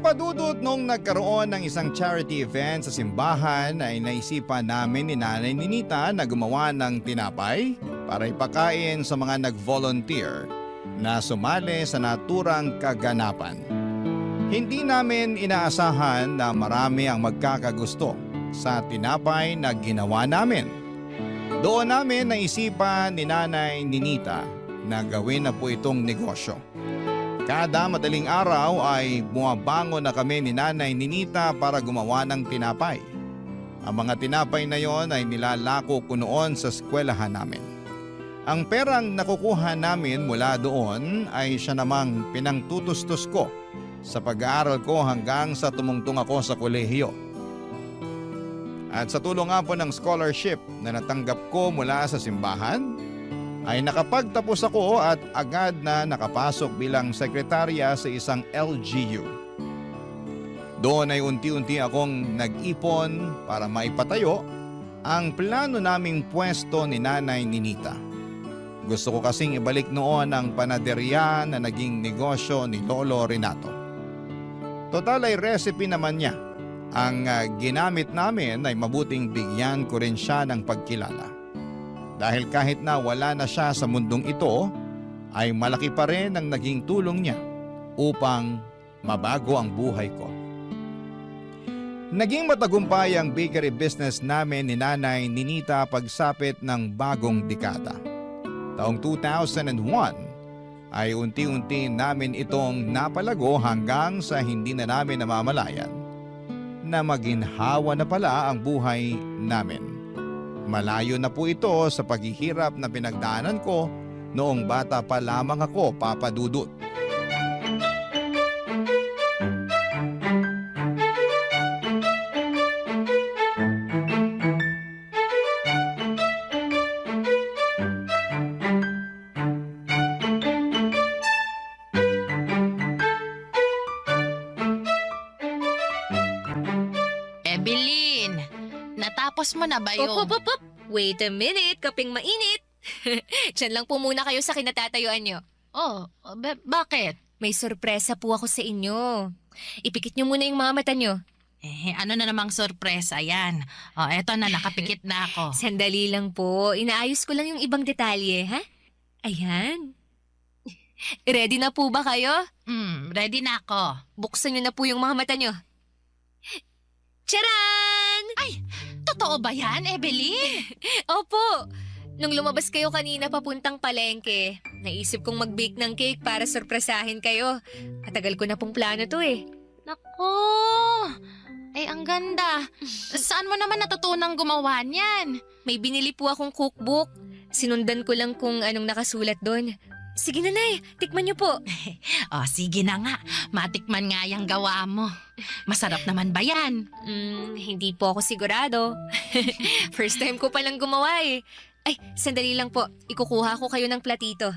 Papadudot nung nagkaroon ng isang charity event sa simbahan ay naisipan namin ni Nanay Ninita na gumawa ng tinapay para ipakain sa mga nag-volunteer na sumali sa naturang kaganapan. Hindi namin inaasahan na marami ang magkakagusto sa tinapay na ginawa namin. Doon namin naisipan ni Nanay Ninita na gawin na po itong negosyo. Kada madaling araw ay bumabangon na kami ni Nanay Ninita para gumawa ng tinapay. Ang mga tinapay na yon ay nilalako ko noon sa eskwelahan namin. Ang perang nakukuha namin mula doon ay siya namang pinangtutustos ko sa pag-aaral ko hanggang sa tumungtong ako sa kolehiyo. At sa tulong nga po ng scholarship na natanggap ko mula sa simbahan, ay nakapagtapos ako at agad na nakapasok bilang sekretarya sa isang LGU. Doon ay unti-unti akong nag-ipon para maipatayo ang plano naming pwesto ni Nanay Ninita. Gusto ko kasing ibalik noon ang panaderya na naging negosyo ni Lolo Renato. Total ay recipe naman niya. Ang ginamit namin ay mabuting bigyan ko rin siya ng pagkilala. Dahil kahit na wala na siya sa mundong ito, ay malaki pa rin ang naging tulong niya upang mabago ang buhay ko. Naging matagumpay ang bakery business namin ni Nanay Ninita pagsapit ng bagong dekada. Taong 2001 ay unti-unti namin itong napalago hanggang sa hindi na namin namamalayan na maginhawa na pala ang buhay namin. Malayo na po ito sa paghihirap na pinagdaanan ko noong bata pa lamang ako, Papa Dudut. Evelyn, natapos mo na ba yung... Op. Wait a minute, kaping mainit. Diyan lang po muna kayo sa kinatatayuan nyo. Oh, bakit? May sorpresa po ako sa inyo. Ipikit nyo muna yung mga mata nyo. Ano na namang sorpresa yan? Eto na, nakapikit na ako. Sandali lang po. Inaayos ko lang yung ibang detalye, ha? Ayan. Ready na po ba kayo? Ready na ako. Buksan niyo na po yung mga mata niyo. Charan! Totoo ba yan, Evelyn? Opo. Nung lumabas kayo kanina papuntang palengke, naisip kong mag-bake ng cake para sorpresahin kayo. Matagal ko na pong plano to eh. Nako! Ay, ang ganda. Saan mo naman natutunang gumawa niyan? May binili po akong cookbook. Sinundan ko lang kung anong nakasulat doon. Sige nanay, tikman niyo po. Sige na nga. Matikman nga yung gawa mo. Masarap naman ba yan? Hindi po ako sigurado. First time ko palang gumawa eh. Ay, sandali lang po. Ikukuha ko kayo ng platito.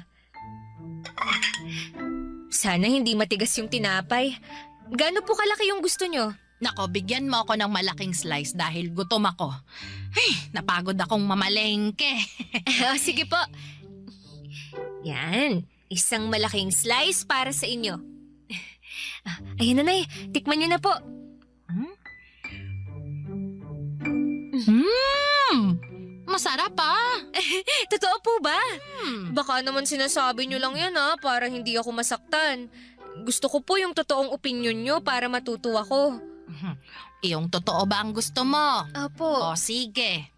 Sana hindi matigas yung tinapay. Gaano po kalaki yung gusto nyo? Nako, bigyan mo ako ng malaking slice dahil gutom ako. Ay, napagod akong mamalengke. Sige po. Yan, isang malaking slice para sa inyo. Ayan nanay, tikman nyo na po. Masarap ah. Totoo po ba? Baka naman sinasabi nyo lang yan para hindi ako masaktan. Gusto ko po yung totoong opinion nyo para matuto ako. Yung totoo ba ang gusto mo? Apo. Sige.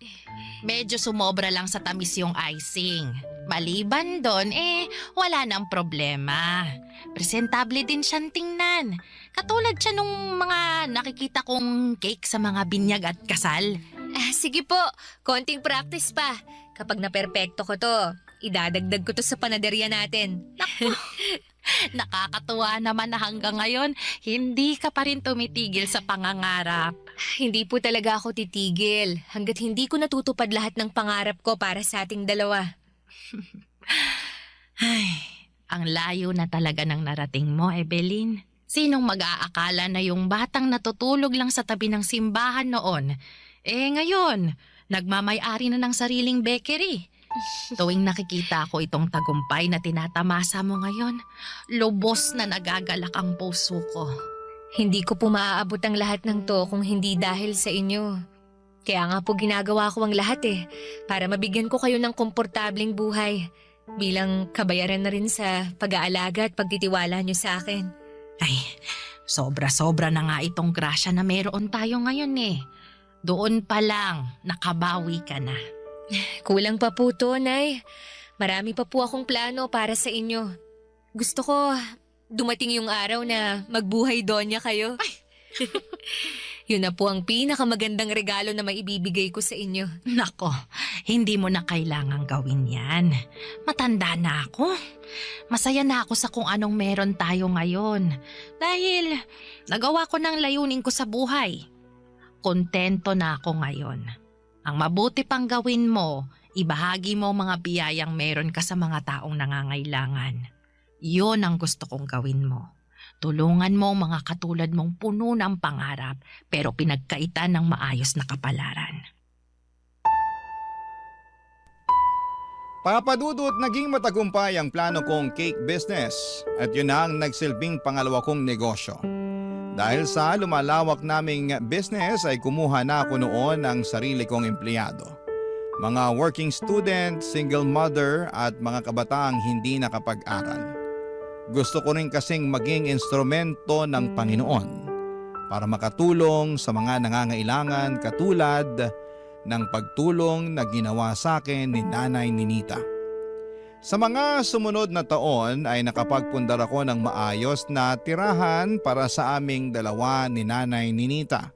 Medyo sumobra lang sa tamis yung icing. Maliban doon, wala nang problema. Presentable din siyang tingnan. Katulad siya nung mga nakikita kong cake sa mga binyag at kasal. Sige po, konting practice pa. Kapag naperpekto ko to, idadagdag ko to sa panaderya natin. Nakakatuwa naman na hanggang ngayon, hindi ka pa rin tumitigil sa pangangarap. Hindi po talaga ako titigil hanggat hindi ko natutupad lahat ng pangarap ko para sa ating dalawa. Ay, ang layo na talaga ng narating mo, Evelyn. Sinong mag-aakala na yung batang natutulog lang sa tabi ng simbahan noon, ngayon, nagmamay-ari na ng sariling bakery. Tuwing nakikita ko itong tagumpay na tinatamasa mo ngayon, lubos na nagagalak ang puso ko. Hindi ko po maaabot ang lahat ng to kung hindi dahil sa inyo. Kaya nga po ginagawa ko ang lahat para mabigyan ko kayo ng komportabling buhay bilang kabayaran na rin sa pag-aalaga at pagtitiwala nyo sa akin. Ay, sobra-sobra na nga itong grasya na meron tayo ngayon Doon pa lang, nakabawi ka na. Kulang pa po to, Nay. Marami pa po akong plano para sa inyo. Gusto ko dumating yung araw na magbuhay donya kayo. Yun na po ang pinakamagandang regalo na maibibigay ko sa inyo. Nako, hindi mo na kailangang gawin yan. Matanda na ako. Masaya na ako sa kung anong meron tayo ngayon. Dahil nagawa ko ng layunin ko sa buhay. Kontento na ako ngayon. Ang mabuti pang gawin mo, ibahagi mo mga biyayang meron ka sa mga taong nangangailangan. Yun ang gusto kong gawin mo. Tulungan mo ang mga katulad mong puno ng pangarap pero pinagkaitan ng maayos na kapalaran. Papadudot naging matagumpay ang plano kong cake business at yun na ang nagsilbing pangalawa kong negosyo. Dahil sa lumalawak naming business ay kumuha na ako noon ng sarili kong empleyado. Mga working student, single mother at mga kabataang hindi nakapag-aral. Gusto ko rin kasing maging instrumento ng Panginoon para makatulong sa mga nangangailangan katulad ng pagtulong na ginawa sa akin ni Nanay Ninita. Sa mga sumunod na taon ay nakapagpundar ako ng maayos na tirahan para sa aming dalawa ni Nanay Ninita.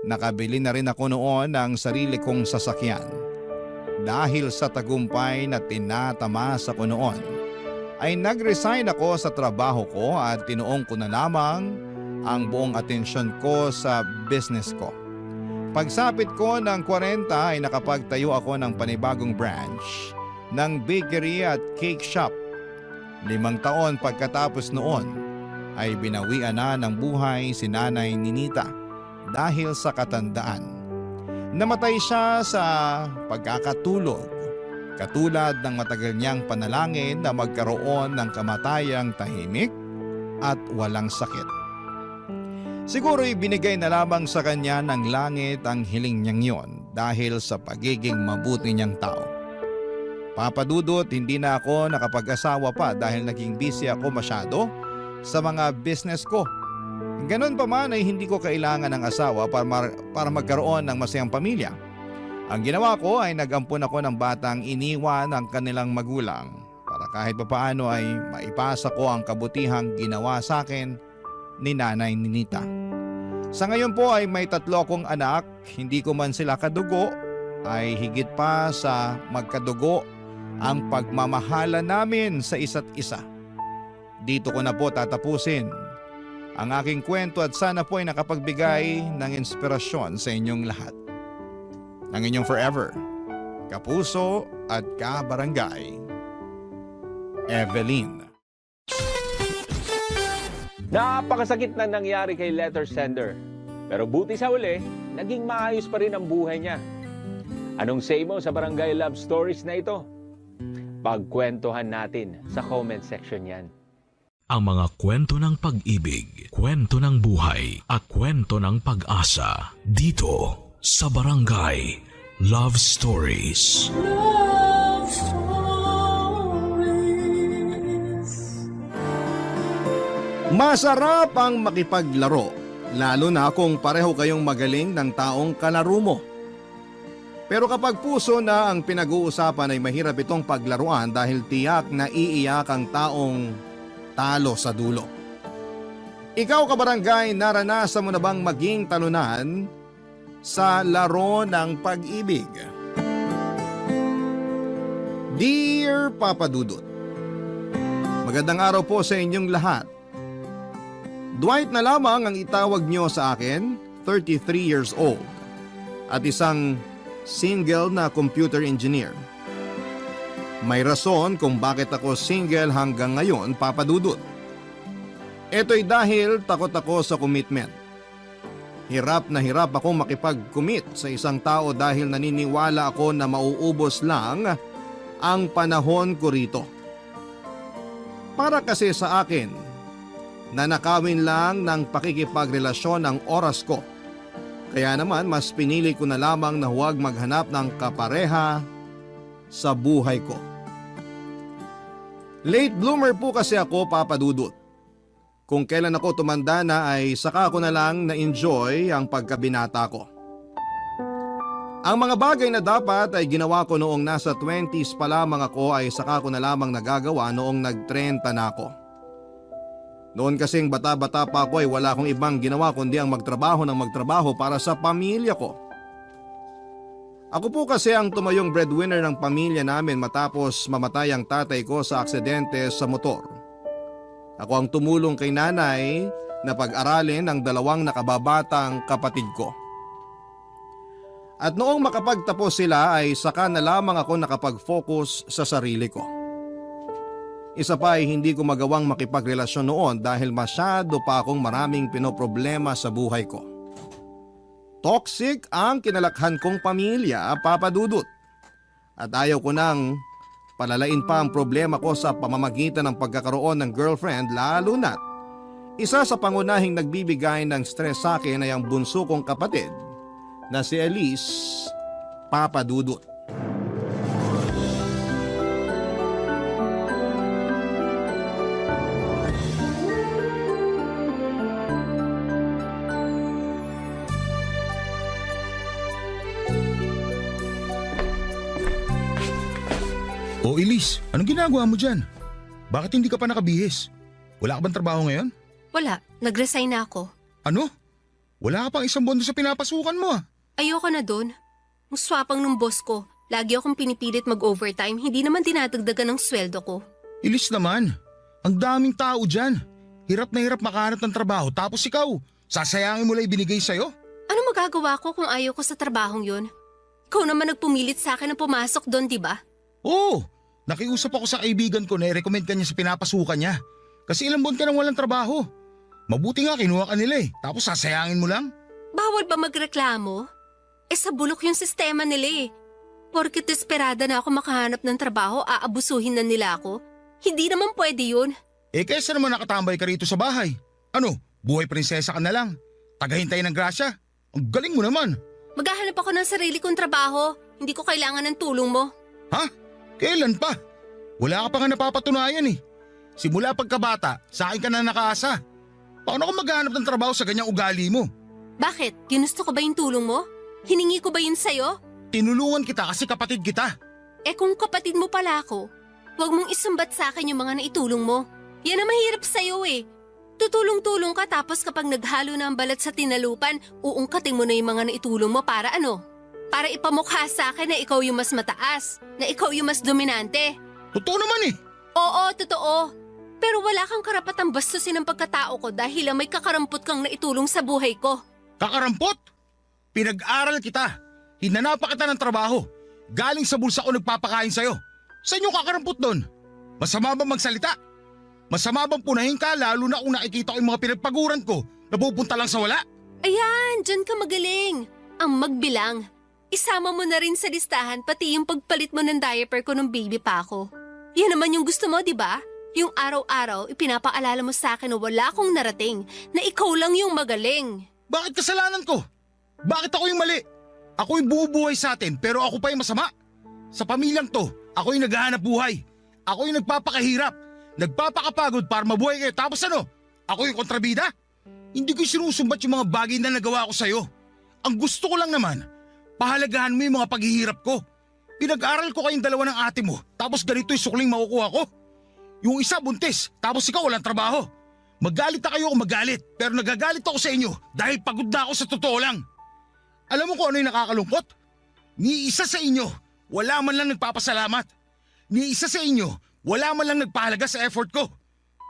Nakabili na rin ako noon ng sarili kong sasakyan. Dahil sa tagumpay na tinatamasa ko noon, ay nag-resign ako sa trabaho ko at tinuong ko na lamang ang buong atensyon ko sa business ko. Pagsapit ko ng 40 ay nakapagtayo ako ng panibagong branch ng bakery at cake shop. 5 taon pagkatapos noon ay binawian na ng buhay si Nanay Ninita dahil sa katandaan. Namatay siya sa pagkakatulog, katulad ng matagal niyang panalangin na magkaroon ng kamatayang tahimik at walang sakit. Siguro'y binigay na lamang sa kanya ng langit ang hiling niyang yon dahil sa pagiging mabuti niyang tao. Papadudot, hindi na ako nakapag-asawa pa dahil naging busy ako masyado sa mga business ko. Ganon pa man ay hindi ko kailangan ng asawa para magkaroon ng masayang pamilya. Ang ginawa ko ay nag-ampon ako ng batang iniwan ng kanilang magulang para kahit papaano ay maipasa ko ang kabutihang ginawa sa akin ni Nanay Ninita. Sa ngayon po ay may 3 akong anak, hindi ko man sila kadugo, ay higit pa sa magkadugo ang pagmamahala namin sa isa't isa. Dito ko na po tatapusin ang aking kwento at sana po ay nakapagbigay ng inspirasyon sa inyong lahat. Ang inyong forever, kapuso at kabarangay, Evelyn. Napakasakit na nangyari kay letter sender. Pero buti sa uli, naging maayos pa rin ang buhay niya. Anong say mo sa Barangay Love Stories na ito? Pagkwentuhan natin sa comment section yan. Ang mga kwento ng pag-ibig, kwento ng buhay at kwento ng pag-asa dito sa Barangay Love Stories. Love Stories. Masarap ang makipaglaro, lalo na kung pareho kayong magaling ng taong kalaro mo. Pero kapag puso na ang pinag-uusapan ay mahirap itong paglaruan dahil tiyak na iiyak ang taong talo sa dulo. Ikaw kabarangay, naranasan mo na bang maging talunan sa laro ng pag-ibig? Dear Papa Dudut, magandang araw po sa inyong lahat. Dwight na lamang ang itawag niyo sa akin, 33 years old, at isang single na computer engineer. May rason kung bakit ako single hanggang ngayon, Papa Dudut. Ito'y dahil takot ako sa commitment. Hirap na hirap akong makipag-commit sa isang tao dahil naniniwala ako na mauubos lang ang panahon ko rito. Para kasi sa akin, nanakawin lang ng pakikipagrelasyon ang oras ko. Kaya naman mas pinili ko na lamang na huwag maghanap ng kapareha sa buhay ko. Late bloomer po kasi ako, Papa Dudut. Kung kailan ako tumanda na ay saka ko na lang na-enjoy ang pagkabinata ko. Ang mga bagay na dapat ay ginawa ko noong nasa 20s pa lamang ako ay saka ko na lamang nagagawa noong nag-30 na ako. Noon kasing bata-bata pa ako ay wala akong ibang ginawa kundi ang magtrabaho para sa pamilya ko. Ako po kasi ang tumayong breadwinner ng pamilya namin matapos mamatay ang tatay ko sa aksidente sa motor. Ako ang tumulong kay nanay na pag-aralin ang 2 nakababatang kapatid ko. At noong makapagtapos sila ay saka na lamang ako nakapag-focus sa sarili ko. Isa pa ay hindi ko magawang makipagrelasyon noon dahil masyado pa akong maraming pinoproblema sa buhay ko. Toxic ang kinalakhan kong pamilya, Papa Dudut. At ayaw ko nang palalain pa ang problema ko sa pamamagitan ng pagkakaroon ng girlfriend lalo na't isa sa pangunahing nagbibigay ng stress sa akin ay ang bunso kong kapatid na si Elise, Papa Dudut. O Elise, anong ginagawa mo dyan? Bakit hindi ka pa nakabihis? Wala ka bang trabaho ngayon? Wala, nag-resign na ako. Ano? Wala ka pang 1 buwan doon sa pinapasukan mo ah. Ayoko na doon. Ang swapang ng boss ko, lagi akong pinipilit mag-overtime, hindi naman dinadagdagan ng sweldo ko. Elise naman, ang daming tao dyan. Hirap na hirap makahanap ng trabaho tapos ikaw, sasayangin mo lang ibinigay sa'yo? Ano magagawa ko kung ayaw ko sa trabahong yun? Ikaw naman nagpumilit sa akin na pumasok doon, di ba? Oo, nakiusap ako sa kaibigan ko na i-recommend ka niya sa pinapasukan niya. Kasi ilang buwan ka nang walang trabaho. Mabuti nga kinuha ka nila tapos sasayangin mo lang? Bawal ba magreklamo? Sa bulok yung sistema nila Porket desperada na ako makahanap ng trabaho, aabusuhin na nila ako. Hindi naman pwede yun. Kaysa naman nakatambay ka rito sa bahay. Ano, buhay prinsesa ka na lang. Tagahintay ng grasya. Ang galing mo naman. Maghahanap ako ng sarili kong trabaho. Hindi ko kailangan ng tulong mo. Ha? Kailan pa? Wala ka pa nga napapatunayan eh. Simula pagkabata, sa akin ka na nakaasa. Paano ka maghahanap ng trabaho sa ganyang ugali mo? Bakit? Ginusto ko ba yung tulong mo? Hiningi ko ba yun sa'yo? Tinulungan kita kasi kapatid kita. Eh kung kapatid mo pala ako, huwag mong isumbat sa akin yung mga naitulong mo. Yan ang mahirap sa'yo eh. Tutulong-tulong ka tapos kapag naghalo na ang balat sa tinalupan, uungkatin mo na yung mga naitulong mo para ano? Para ipamukha sa akin na ikaw yung mas mataas, na ikaw yung mas dominante. Totoo naman eh. Oo, totoo. Pero wala kang karapatang bastusin ang pagkatao ko dahil may kakarampot kang naitulong sa buhay ko. Kakarampot? Pinag-aral kita. Hinanapan kita ng trabaho. Galing sa bulsa ko nagpapakain sa'yo. Saan yung kakarampot doon? Masama ba magsalita? Masama bang punahin ka lalo na kung nakikita ko yung mga pinagpaguran ko na pupunta lang sa wala? Ayan, dyan ka magaling. Ang magbilang. Isama mo na rin sa listahan pati yung pagpalit mo ng diaper ko nung baby pa ako. Yan naman yung gusto mo, di ba? Yung araw-araw, ipinapaalala mo sa akin na wala akong narating, na ikaw lang yung magaling. Bakit kasalanan ko? Bakit ako yung mali? Ako yung bumubuhay sa atin pero ako pa yung masama? Sa pamilyang to, ako yung naghahanap buhay. Ako yung nagpapakahirap. Nagpapakapagod para mabuhay kayo tapos ano? Ako yung kontrabida? Hindi ko sinusumbat yung mga bagay na nagawa ko sa'yo. Ang gusto ko lang naman, pahalagahan mo yung mga paghihirap ko. Pinag-aral ko kayong dalawa ng ate mo tapos ganito yung sukling makukuha ko. Yung isa buntis tapos ikaw walang trabaho. Magalit na kayo o magalit pero nagagalit ako sa inyo dahil pagod na ako sa totoo lang. Alam mo kung ano yung nakakalungkot? Ni isa sa inyo, wala man lang nagpapasalamat. Ni isa sa inyo, wala man lang nagpahalaga sa effort ko.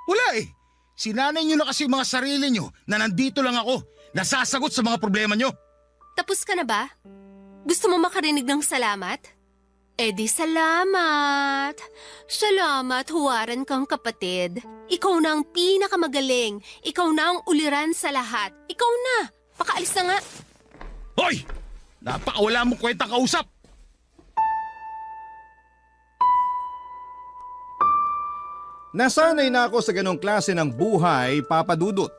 Wala eh. Sinanay nyo na kasi yung mga sarili nyo na nandito lang ako, nasasagot sa mga problema nyo. Tapos ka na ba? Gusto mo makarinig ng salamat? Eh di salamat. Salamat, huwaran kang kapatid. Ikaw na ang pinakamagaling. Ikaw na ang uliran sa lahat. Ikaw na. Pakaalis na nga. Hoy! Napakawala mong kwentang kausap. Nasanay na ako sa ganong klase ng buhay, Papa Dudut.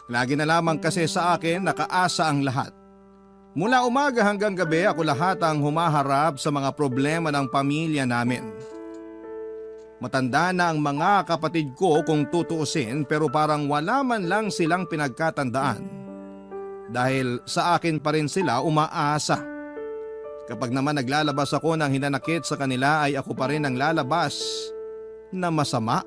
Lagi na lamang kasi sa akin nakaasa ang lahat. Mula umaga hanggang gabi ako lahat ang humaharap sa mga problema ng pamilya namin. Matanda na ang mga kapatid ko kung tutuusin pero parang wala man lang silang pinagkatandaan. Dahil sa akin pa rin sila umaasa. Kapag naman naglalabas ako ng hinanakit sa kanila ay ako pa rin ang lalabas na masama.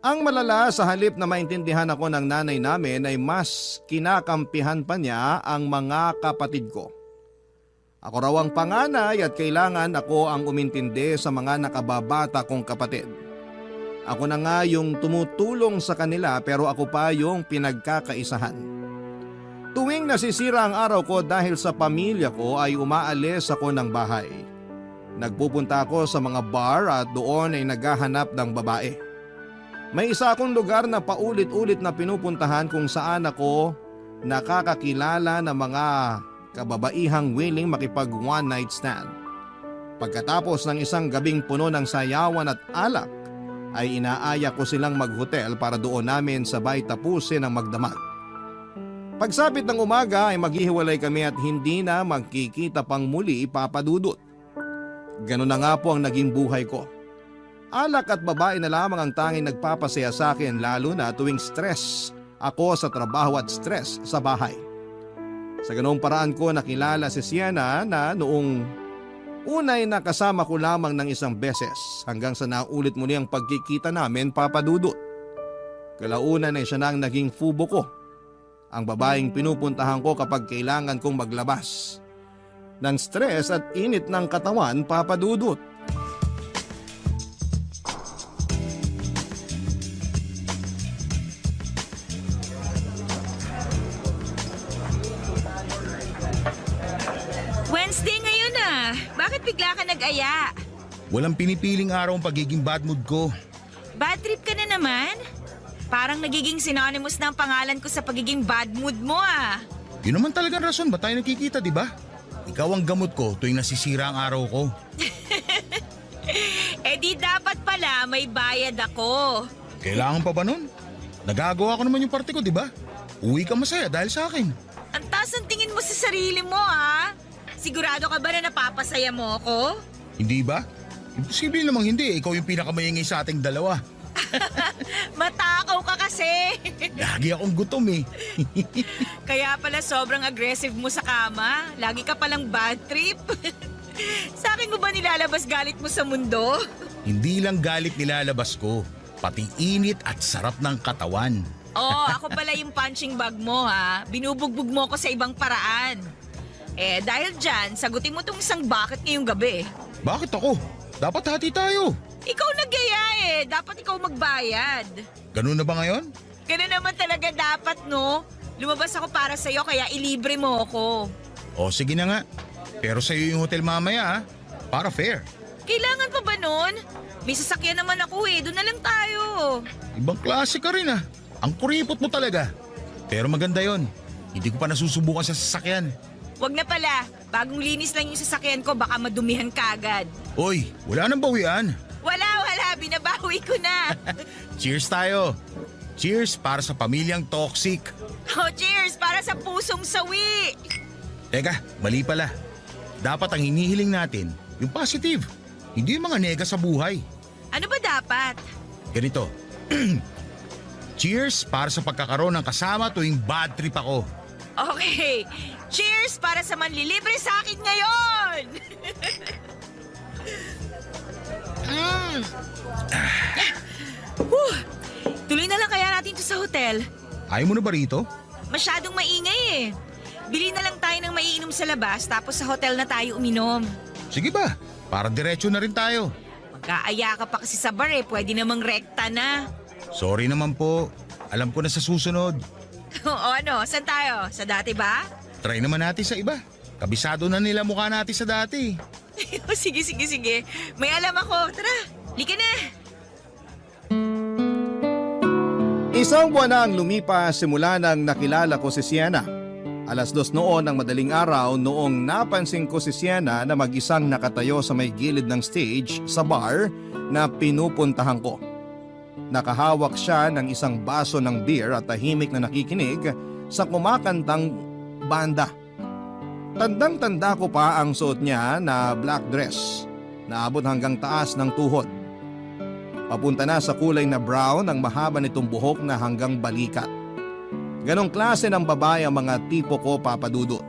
Ang malala, sa halip na maintindihan ako ng nanay namin ay mas kinakampihan pa niya ang mga kapatid ko. Ako raw ang panganay at kailangan ako ang umintindi sa mga nakababata kong kapatid. Ako na nga yung tumutulong sa kanila pero ako pa yung pinagkakaisahan. Tuwing nasisira ang araw ko dahil sa pamilya ko ay umaalis ako ng bahay. Nagpupunta ako sa mga bar at doon ay naghahanap ng babae. May isa akong lugar na paulit-ulit na pinupuntahan kung saan ako nakakakilala ng mga kababaihang willing makipag one night stand. Pagkatapos ng isang gabing puno ng sayawan at alak, ay inaaya ko silang maghotel para doon namin sabay tapusin ang magdamag. Pagsapit ng umaga ay maghihiwalay kami at hindi na magkikita pang muli, Papa Dudut. Ganun na nga po ang naging buhay ko. Alak at babae na lamang ang tanging nagpapasaya sa akin lalo na tuwing stress ako sa trabaho at stress sa bahay. Sa ganoong paraan ko nakilala si Sienna na noong unay nakasama ko lamang ng isang beses hanggang sa naulit muli ang pagkikita namin, Papa Dudut. Kalaunan ay siya na ang naging fubo ko. Ang babaeng pinupuntahan ko kapag kailangan kong maglabas ng stress at init ng katawan, Papa Dudut. Wednesday ngayon ah. Bakit bigla ka nag-aya? Walang pinipiling araw ang pagiging bad mood ko. Bad trip ka na naman? Parang nagiging synonymous na ang pangalan ko sa pagiging bad mood mo ah. Yun naman talagang rason ba tayo nakikita, di ba? Ikaw ang gamot ko tuwing nasisira ang araw ko. Eh di dapat pala may bayad ako. Kailangan pa ba nun? Nagagawa ko naman yung parte ko, di ba? uwi ka masaya dahil sa akin. Ang taas ang tingin mo sa sarili mo, ha? Sigurado ka ba na napapasaya mo ako? Hindi ba? Imposible namang hindi. Ikaw yung pinakamayingay sa ating dalawa. Matakaw ka kasi. Lagi akong gutom eh. Kaya pala sobrang aggressive mo sa kama. Lagi ka palang bad trip. Sa akin mo ba nilalabas galit mo sa mundo? Hindi lang galit nilalabas ko, pati init at sarap ng katawan. Ako pala yung punching bag mo, ha? Binubugbog mo ko sa ibang paraan. Dahil dyan, sagutin mo tong isang bucket ngayong gabi. Bakit ako? Dapat hati tayo. Ikaw nagyaya Dapat ikaw magbayad. Ganun na ba ngayon? Ganun naman talaga dapat, no? Lumabas ako para sa'yo kaya ilibre mo ako. O sige na nga. Pero sa'yo yung hotel mamaya ha. Para fair. Kailangan pa ba nun? May sasakyan naman ako doon na lang tayo. Ibang klase ka rin ha. Ang kuripot mo talaga. Pero maganda yon. Hindi ko pa nasusubukan sa sasakyan. Wag na pala. Bagong linis lang yung sasakyan ko, baka madumihan ka agad. Oy, wala nang bawian. Wala. Binabawi ko na. Cheers tayo. Cheers para sa pamilyang toxic. Cheers para sa pusong sawi. Teka, mali pala. Dapat ang hinihiling natin, yung positive. Hindi yung mga nega sa buhay. Ano ba dapat? Ganito. Cheers para sa pagkakaroon ng kasama tuwing bad trip ako. Okay. Cheers para sa manlilibre sa akin ngayon. Tuloy na lang kaya natin to sa hotel. Ayaw mo na ba rito? Masyadong maingay Bili na lang tayo ng maiinom sa labas tapos sa hotel na tayo uminom. Sige ba? Para diretso na rin tayo. Magkaaya ka pa kasi sa bar pwede namang rekta na. Sorry naman po. Alam ko na sa susunod. O ano, saan tayo? Sa dati ba? Try naman natin sa iba. Kabisado na nila mukha natin sa dati. Sige. May alam ako. Tara, lika na. Isang buwan na ang lumipas simula nang nakilala ko si Sienna. 2:00 noon ng madaling araw noong napansin ko si Sienna na mag-isang nakatayo sa may gilid ng stage sa bar na pinupuntahan ko. Nakahawak siya ng isang baso ng beer at tahimik na nakikinig sa kumakantang banda. Tandang-tanda ko pa ang suot niya na black dress na abot hanggang taas ng tuhod. Papunta na sa kulay na brown ang mahaba nitong buhok na hanggang balikat. Ganong klase ng babae ang mga tipo ko, Papa Dudut.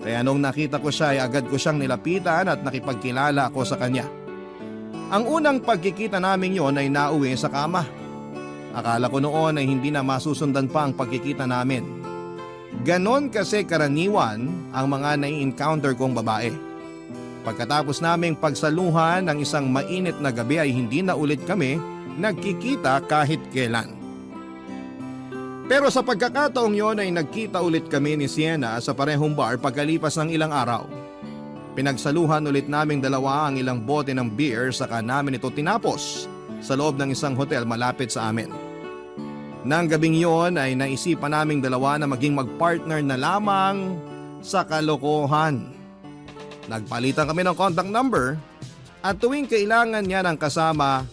Kaya nung nakita ko siya ay agad ko siyang nilapitan at nakipagkilala ako sa kanya. Ang unang pagkikita namin yon ay nauwi sa kama. Akala ko noon ay hindi na masusundan pa ang pagkikita namin. Ganon kasi karaniwan ang mga nai-encounter kong babae. Pagkatapos naming pagsaluhan ng isang mainit na gabi ay hindi na ulit kami nagkikita kahit kailan. Pero sa pagkakataong yon ay nagkita ulit kami ni Sienna sa parehong bar pagkalipas ng ilang araw. Pinagsaluhan ulit naming dalawa ang ilang bote ng beer saka namin ito tinapos sa loob ng isang hotel malapit sa amin. Nang gabing yon ay naisipan naming dalawa na maging magpartner na lamang sa kalokohan. Nagpalitan kami ng contact number at tuwing kailangan niya ng kasama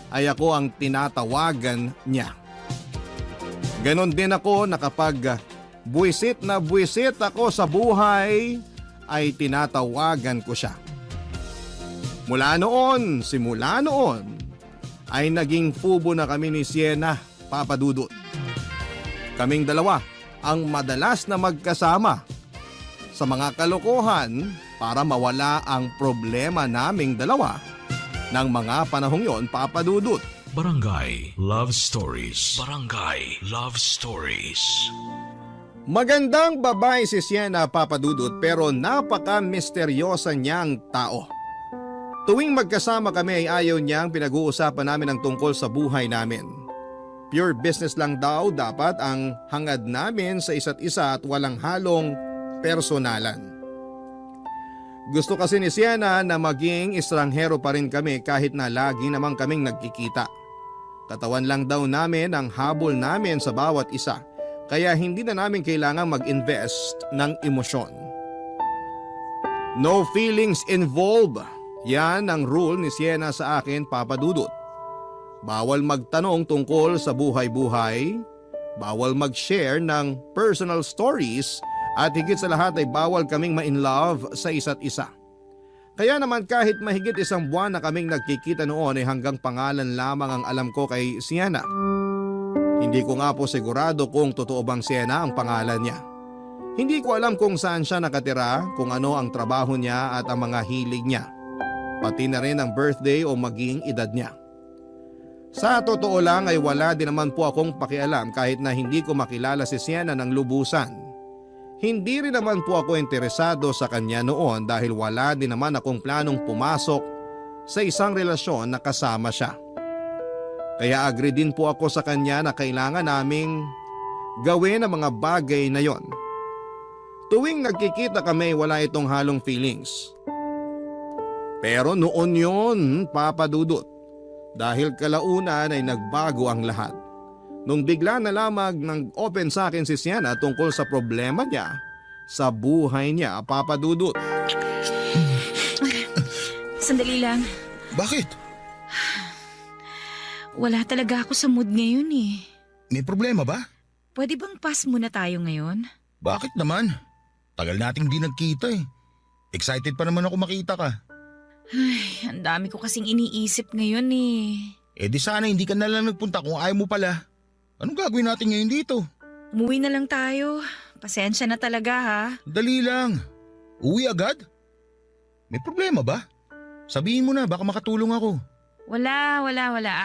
ay ako ang tinatawagan niya. Ganon din ako na kapag buwisit na buwisit ako sa buhay ay tinatawagan ko siya. Simula noon ay naging fubo na kami ni Sienna, Papa Dudut. Kaming dalawa ang madalas na magkasama sa mga kalokohan para mawala ang problema naming dalawa ng mga panahong yon, Papa Dudut. Barangay Love Stories. Barangay Love Stories. Magandang babae si Sienna, Papa Dudut, pero napaka-misteryosa niyang tao. Tuwing magkasama kami ay ayaw niyang pinag-uusapan namin ang tungkol sa buhay namin. Pure business lang daw dapat ang hangad namin sa isa't isa at walang halong personalan. Gusto kasi ni Sienna na maging estranghero pa rin kami kahit na lagi namang kaming nagkikita. Katawan lang daw namin ang habol namin sa bawat isa, kaya hindi na namin kailangang mag-invest ng emosyon. No feelings involved. Yan ang rule ni Sienna sa akin, Papa Dudut. Bawal magtanong tungkol sa buhay-buhay, bawal mag-share ng personal stories at higit sa lahat ay bawal kaming ma-in love sa isa't isa. Kaya naman kahit mahigit 1 buwan na kaming nagkikita noon ay hanggang pangalan lamang ang alam ko kay Sienna. Hindi ko nga po sigurado kung totoo bang Sienna ang pangalan niya. Hindi ko alam kung saan siya nakatira, kung ano ang trabaho niya at ang mga hilig niya. Pati na rin ang birthday o maging edad niya. Sa totoo lang ay wala din naman po akong pakialam kahit na hindi ko makilala si Sienna ng lubusan. Hindi rin naman po ako interesado sa kanya noon dahil wala din naman akong planong pumasok sa isang relasyon na kasama siya. Kaya agree din po ako sa kanya na kailangan naming gawin ang mga bagay na yon. Tuwing nagkikita kami wala itong halong feelings. Pero noon yon, Papa Dudut, dahil kalaunan ay nagbago ang lahat. Nung bigla na lamang nag-open sa akin si Sienna tungkol sa problema niya sa buhay niya, Papa Dudut. Sandali lang. Bakit? Wala talaga ako sa mood ngayon eh. May problema ba? Pwede bang pass muna tayo ngayon? Bakit naman? Tagal nating di nagkita eh. Excited pa naman ako makita ka. Ay, ang dami ko kasing iniisip ngayon eh. Eh di sana hindi ka na lang nagpunta kung ayaw mo pala. Anong gagawin natin ngayon dito? Umuwi na lang tayo. Pasensya na talaga ha. Dali lang. Uwi agad? May problema ba? Sabihin mo na, baka makatulong ako. Wala.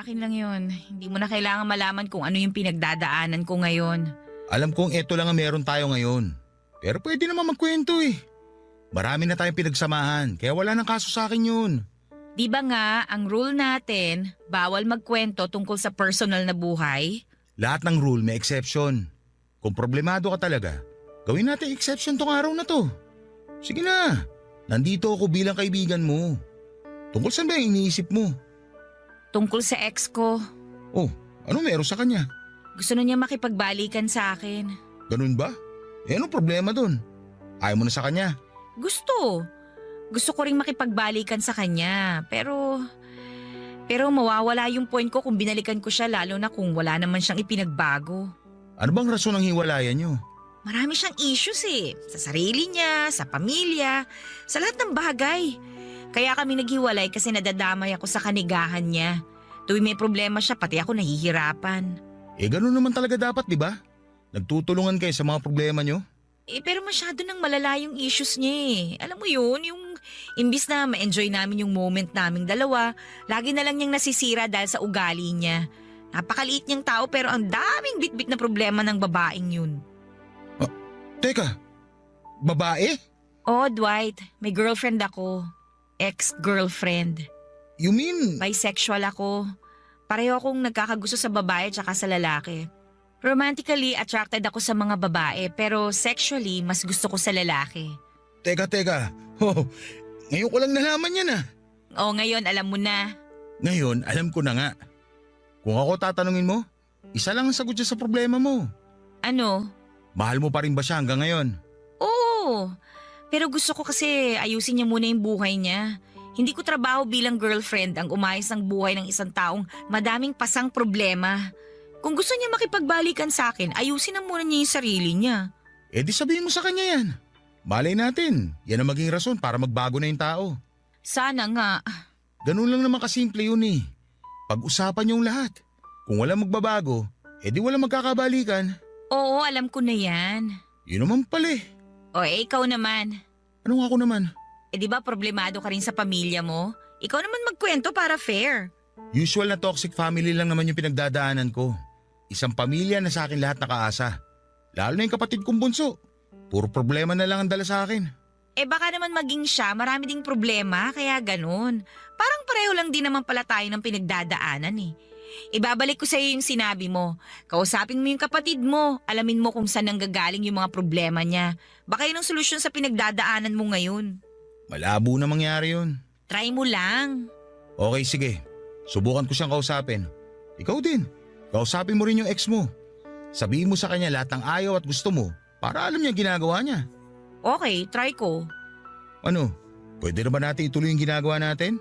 Akin lang yun. Hindi mo na kailangan malaman kung ano yung pinagdadaanan ko ngayon. Alam kong eto lang ang meron tayo ngayon. Pero pwede naman magkwento eh. Marami na tayong pinagsamahan, kaya wala nang kaso sa akin yun. Di ba nga, ang rule natin, bawal magkwento tungkol sa personal na buhay? Lahat ng rule may exception. Kung problemado ka talaga, gawin natin exception tong araw na to. Sige na, nandito ako bilang kaibigan mo. Tungkol saan ba yung iniisip mo? Tungkol sa ex ko. Oh, ano meron sa kanya? Gusto na niya makipagbalikan sa akin. Ganun ba? Eh anong problema dun? Ayaw mo na sa kanya? Gusto. Gusto ko ring makipagbalikan sa kanya. Pero mawawala yung point ko kung binalikan ko siya lalo na kung wala naman siyang ipinagbago. Ano bang rason ng hiwalayan nyo? Marami siyang issues eh. Sa sarili niya, sa pamilya, sa lahat ng bagay. Kaya kami naghiwalay kasi nadadamay ako sa kanigahan niya. Tuwing may problema siya, pati ako nahihirapan. Eh ganun naman talaga dapat, di ba? Nagtutulungan kayo sa mga problema nyo? Pero masyado nang malala yung issues niya eh. Alam mo yun, yung imbis na ma-enjoy namin yung moment naming dalawa, lagi na lang niyang nasisira dahil sa ugali niya. Napakaliit niyang tao pero ang daming bitbit na problema ng babaeng yun. Teka, babae? Oh, Dwight, may girlfriend ako. Ex-girlfriend. You mean? Bisexual ako. Pareho akong nagkakagusto sa babae at sa lalaki. Romantically attracted ako sa mga babae pero sexually mas gusto ko sa lalaki. Teka. Oh, ngayon ko lang nalaman yan ah. Oh, ngayon alam mo na. Ngayon, alam ko na nga. Kung ako tatanungin mo, isa lang ang sagot siya sa problema mo. Ano? Mahal mo pa rin ba siya hanggang ngayon? Oo. Pero gusto ko kasi ayusin niya muna yung buhay niya. Hindi ko trabaho bilang girlfriend ang umayos ng buhay ng isang taong madaming pasang problema. Kung gusto niya makipagbalikan sa akin, ayusin na muna niya yung sarili niya. Eh di sabihin mo sa kanya yan. Malay natin, yan ang maging rason para magbago na yung tao. Sana nga. Ganun lang naman kasimple yun eh. Pag-usapan yung lahat. Kung walang magbabago, eh di walang magkakabalikan. Oo, alam ko na yan. Yun naman pala eh. O ikaw naman. Anong ako naman? Eh di ba problemado ka rin sa pamilya mo? Ikaw naman magkwento para fair. Usual na toxic family lang naman yung pinagdadaanan ko. Isang pamilya na sa akin lahat nakaasa. Lalo na yung kapatid kong bunso. Puro problema na lang ang dala sa akin. Eh baka naman maging siya, marami ding problema, kaya ganun. Parang pareho lang din naman pala tayo ng pinagdadaanan eh. Ibabalik ko sa iyo yung sinabi mo. Kausapin mo yung kapatid mo. Alamin mo kung saan nanggagaling yung mga problema niya. Baka yun ang solusyon sa pinagdadaanan mo ngayon. Malabo na mangyari yun. Try mo lang. Okay, sige. Subukan ko siyang kausapin. Ikaw din. Kausapin mo rin yung ex mo. Sabihin mo sa kanya lahat ng ayaw at gusto mo para alam niya ginagawa niya. Okay, try ko. Ano? Pwede na ba natin ituloy yung ginagawa natin?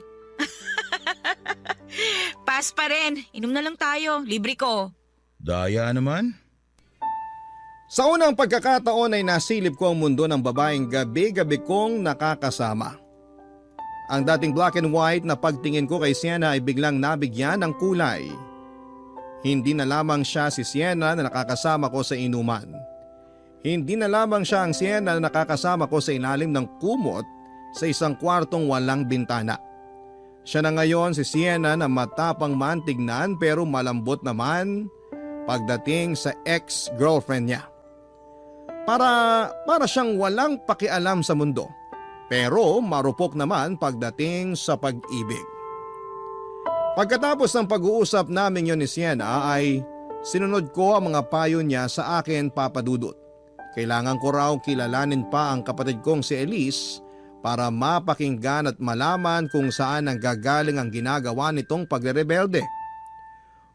Pass pa rin. Inom na lang tayo. Libre ko. Daya naman. Sa unang pagkakataon ay nasilip ko ang mundo ng babaeng gabi-gabi kong nakakasama. Ang dating black and white na pagtingin ko kay Sienna ay biglang nabigyan ng kulay. Hindi na lamang siya si Sienna na nakakasama ko sa inuman. Hindi na lamang siya ang Sienna na nakakasama ko sa ilalim ng kumot sa isang kwartong walang bintana. Siya na ngayon si Sienna na matapang man tignan pero malambot naman pagdating sa ex-girlfriend niya. Para siyang walang pakialam sa mundo pero marupok naman pagdating sa pag-ibig. Pagkatapos ng pag-uusap namin yon ni Sienna ay sinunod ko ang mga payo niya sa akin, Papa Dudut. Kailangan ko raw kilalanin pa ang kapatid kong si Elise para mapakinggan at malaman kung saan ang gagaling ang ginagawa nitong pagrerebelde.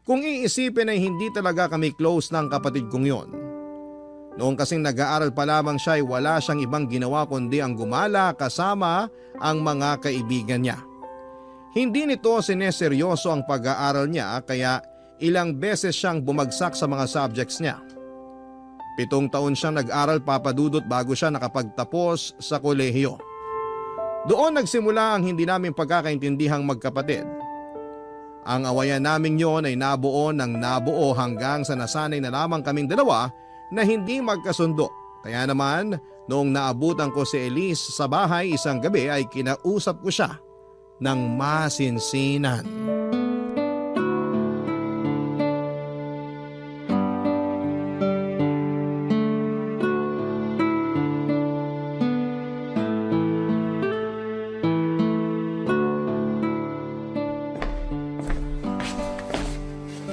Kung iisipin ay hindi talaga kami close ng kapatid kong yon. Noong kasing nag-aaral pa lamang siya ay wala siyang ibang ginawa kundi ang gumala kasama ang mga kaibigan niya. Hindi nito sineseryoso ang pag-aaral niya kaya ilang beses siyang bumagsak sa mga subjects niya. 7 taon siyang nag-aral, Papa Dudut, bago siya nakapagtapos sa kolehiyo. Doon nagsimula ang hindi namin pagkakaintindihang magkapatid. Ang awayan namin yon ay nabuo hanggang sa nasanay na lamang kaming dalawa na hindi magkasundo. Kaya naman, noong naabutan ko si Elise sa bahay isang gabi ay kinausap ko siya ng masinsinan.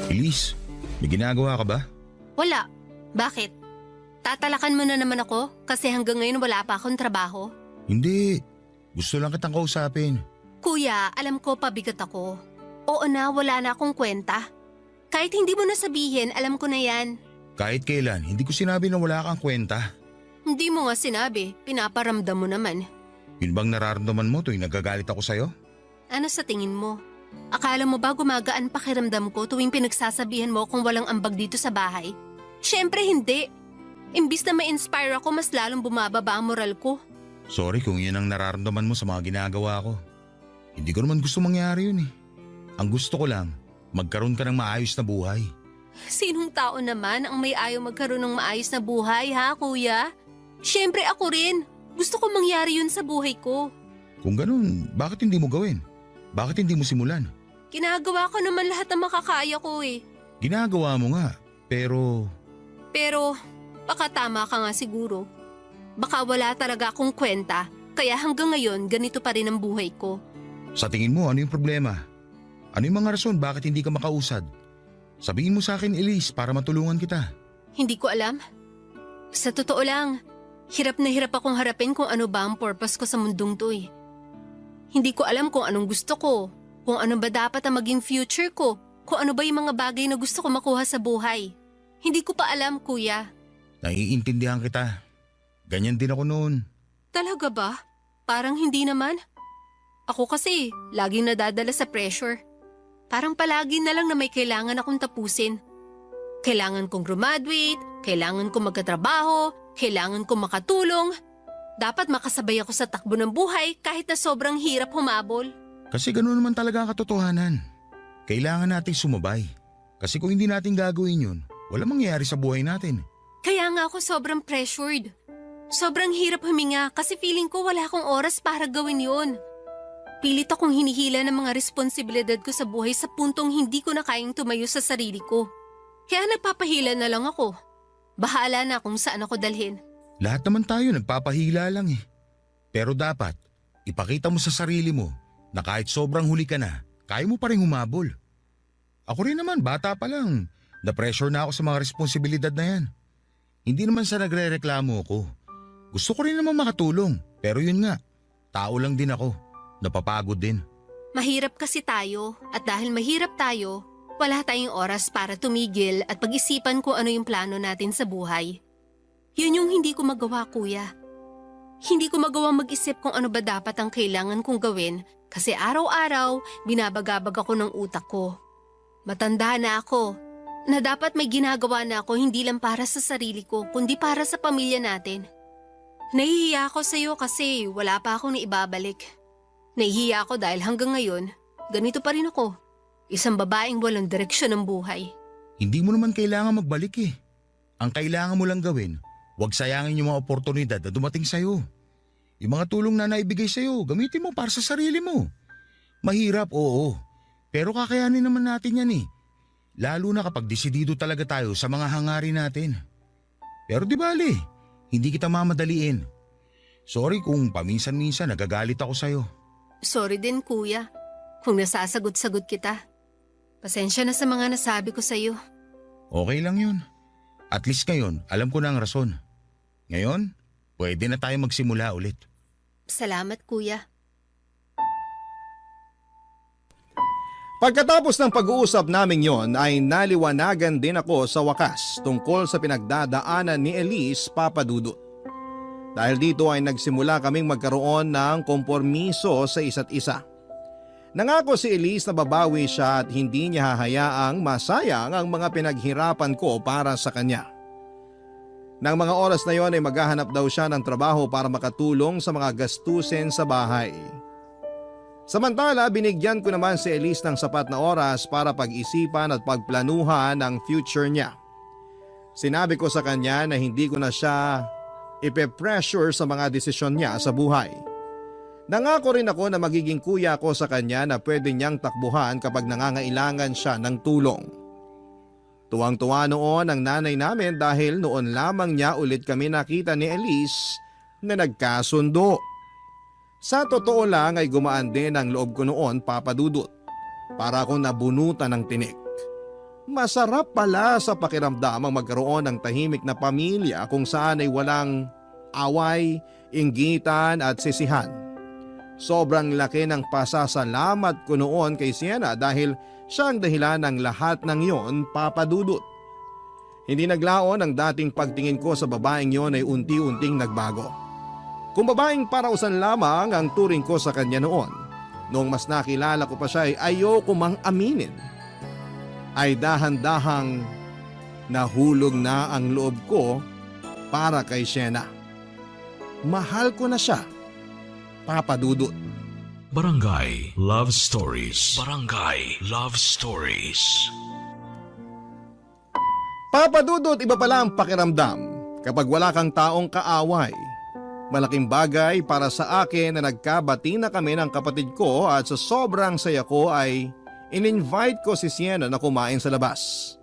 Elise, may ginagawa ka ba? Wala. Bakit? Tatalakan mo na naman ako kasi hanggang ngayon wala pa akong trabaho? Hindi. Gusto lang kitang kausapin. Kuya, alam ko pabigat ako. Oo na, wala na akong kwenta. Kahit hindi mo na sabihin, alam ko na yan. Kahit kailan, hindi ko sinabi na wala kang kwenta. Hindi mo nga sinabi, pinaparamdam mo naman. Yun bang nararamdaman mo tuwing nagagalit ako sa'yo? Ano sa tingin mo? Akala mo ba gumagaan pakiramdam ko tuwing pinagsasabihan mo kung walang ambag dito sa bahay? Siyempre hindi. Imbis na ma-inspire ako, mas lalong bumababa ang moral ko. Sorry kung yun ang nararamdaman mo sa mga ginagawa ko. Hindi ko naman gusto mangyari yun eh. Ang gusto ko lang, magkaroon ka ng maayos na buhay. Sinong tao naman ang may ayaw magkaroon ng maayos na buhay, ha, kuya? Siyempre ako rin. Gusto ko mangyari yun sa buhay ko. Kung ganun, bakit hindi mo gawin? Bakit hindi mo simulan? Ginagawa ko naman lahat ng makakaya ko eh. Ginagawa mo nga, pero... Pero, baka tama ka nga siguro. Baka wala talaga akong kwenta, kaya hanggang ngayon ganito pa rin ang buhay ko. Sa tingin mo, ano yung problema? Ano yung mga rason bakit hindi ka makausad? Sabihin mo sa akin, Elise, para matulungan kita. Hindi ko alam. Sa totoo lang, hirap na hirap akong harapin kung ano ba ang purpose ko sa mundong to eh. Hindi ko alam kung anong gusto ko, kung ano ba dapat ang maging future ko, kung ano ba yung mga bagay na gusto ko makuha sa buhay. Hindi ko pa alam, kuya. Naiintindihan kita. Ganyan din ako noon. Talaga ba? Parang hindi naman. Ako kasi, laging nadadala sa pressure. Parang palagi na lang na may kailangan akong tapusin. Kailangan kong graduate, kailangan kong magkatrabaho, kailangan kong makatulong. Dapat makasabay ako sa takbo ng buhay kahit na sobrang hirap humabol. Kasi ganoon naman talaga ang katotohanan. Kailangan nating sumabay. Kasi kung hindi natin gagawin yun, walang mangyayari sa buhay natin. Kaya nga ako sobrang pressured. Sobrang hirap huminga kasi feeling ko wala akong oras para gawin yun. Pilit akong hinihila ng mga responsibilidad ko sa buhay sa puntong hindi ko na kayang tumayo sa sarili ko. Kaya nagpapahila na lang ako. Bahala na kung saan ako dalhin. Lahat naman tayo nagpapahila lang eh. Pero dapat, ipakita mo sa sarili mo na kahit sobrang huli ka na, kaya mo pa rin humabol. Ako rin naman, bata pa lang. Na-pressure na ako sa mga responsibilidad na yan. Hindi naman sa nagre-reklamo ako. Gusto ko rin naman makatulong. Pero yun nga, tao lang din ako. Napapagod din. Mahirap kasi tayo at dahil mahirap tayo, wala tayong oras para tumigil at pag-isipan kung ano yung plano natin sa buhay. Yun yung hindi ko magawa, kuya. Hindi ko magawa mag-isip kung ano ba dapat ang kailangan kong gawin kasi araw-araw binabagabag ako ng utak ko. Matanda na ako. Na dapat may ginagawa na ako hindi lang para sa sarili ko, kundi para sa pamilya natin. Nahihiya ako sa'yo kasi wala pa akong naibabalik. Nahihiya ako dahil hanggang ngayon, ganito pa rin ako. Isang babaeng walang direksyon ng buhay. Hindi mo naman kailangan magbalik eh. Ang kailangan mo lang gawin, huwag sayangin yung mga oportunidad na dumating sa'yo. Yung mga tulong na naibigay sa'yo, gamitin mo para sa sarili mo. Mahirap, oo. Pero kakayanin naman natin yan eh. Lalo na kapag desidido talaga tayo sa mga hangarin natin. Pero di bali, hindi kita mamadaliin. Sorry kung paminsan-minsan nagagalit ako sa'yo. Sorry din, kuya, kung nasasagot-sagot kita. Pasensya na sa mga nasabi ko sa'yo. Okay lang yun. At least ngayon, alam ko na ang rason. Ngayon, pwede na tayo magsimula ulit. Salamat, kuya. Pagkatapos ng pag-uusap namin yon ay naliwanagan din ako sa wakas tungkol sa pinagdadaanan ni Elise Papadudut. Dahil dito ay nagsimula kaming magkaroon ng kompormiso sa isa't isa. Nangako si Elise na babawi siya at hindi niya hahayaang masayang ang mga pinaghirapan ko para sa kanya. Nang mga oras na yon ay maghahanap daw siya ng trabaho para makatulong sa mga gastusin sa bahay. Samantala, binigyan ko naman si Elise ng sapat na oras para pag-isipan at pagplanuhan ang future niya. Sinabi ko sa kanya na hindi ko na siya ipe-pressure sa mga desisyon niya sa buhay. Nangako rin ako na magiging kuya ko sa kanya na pwede niyang takbuhan kapag nangangailangan siya ng tulong. Tuwang-tuwa noon ang nanay namin dahil noon lamang niya ulit kami nakita ni Elise na nagkasundo. Sa totoo lang ay gumaan din ang loob ko noon, Papadudut. Para akong nabunutan ng tinik. Masarap pala sa pakiramdam ang magkaroon ng tahimik na pamilya kung saan ay walang away, inggitan at sisihan. Sobrang laki ng pasasalamat ko noon kay Sienna dahil siya ang dahilan ng lahat ng yon, Papadudut. Hindi naglaon ang dating pagtingin ko sa babaeng yon ay unti-unting nagbago. Kung babaeng parausan lamang ang turing ko sa kanya noon, noong mas nakilala ko pa siya ay ayoko mang aminin. Ay dahan-dahang nahulog na ang loob ko para kay Sienna. Mahal ko na siya, Papadudut. Barangay Love Stories. Barangay Love Stories. Papadudut, iba pala ang pakiramdam kapag wala kang taong kaaway. Malaking bagay para sa akin na nagkabati na kami ng kapatid ko at sa sobrang saya ko ay in-invite ko si Sienna na kumain sa labas.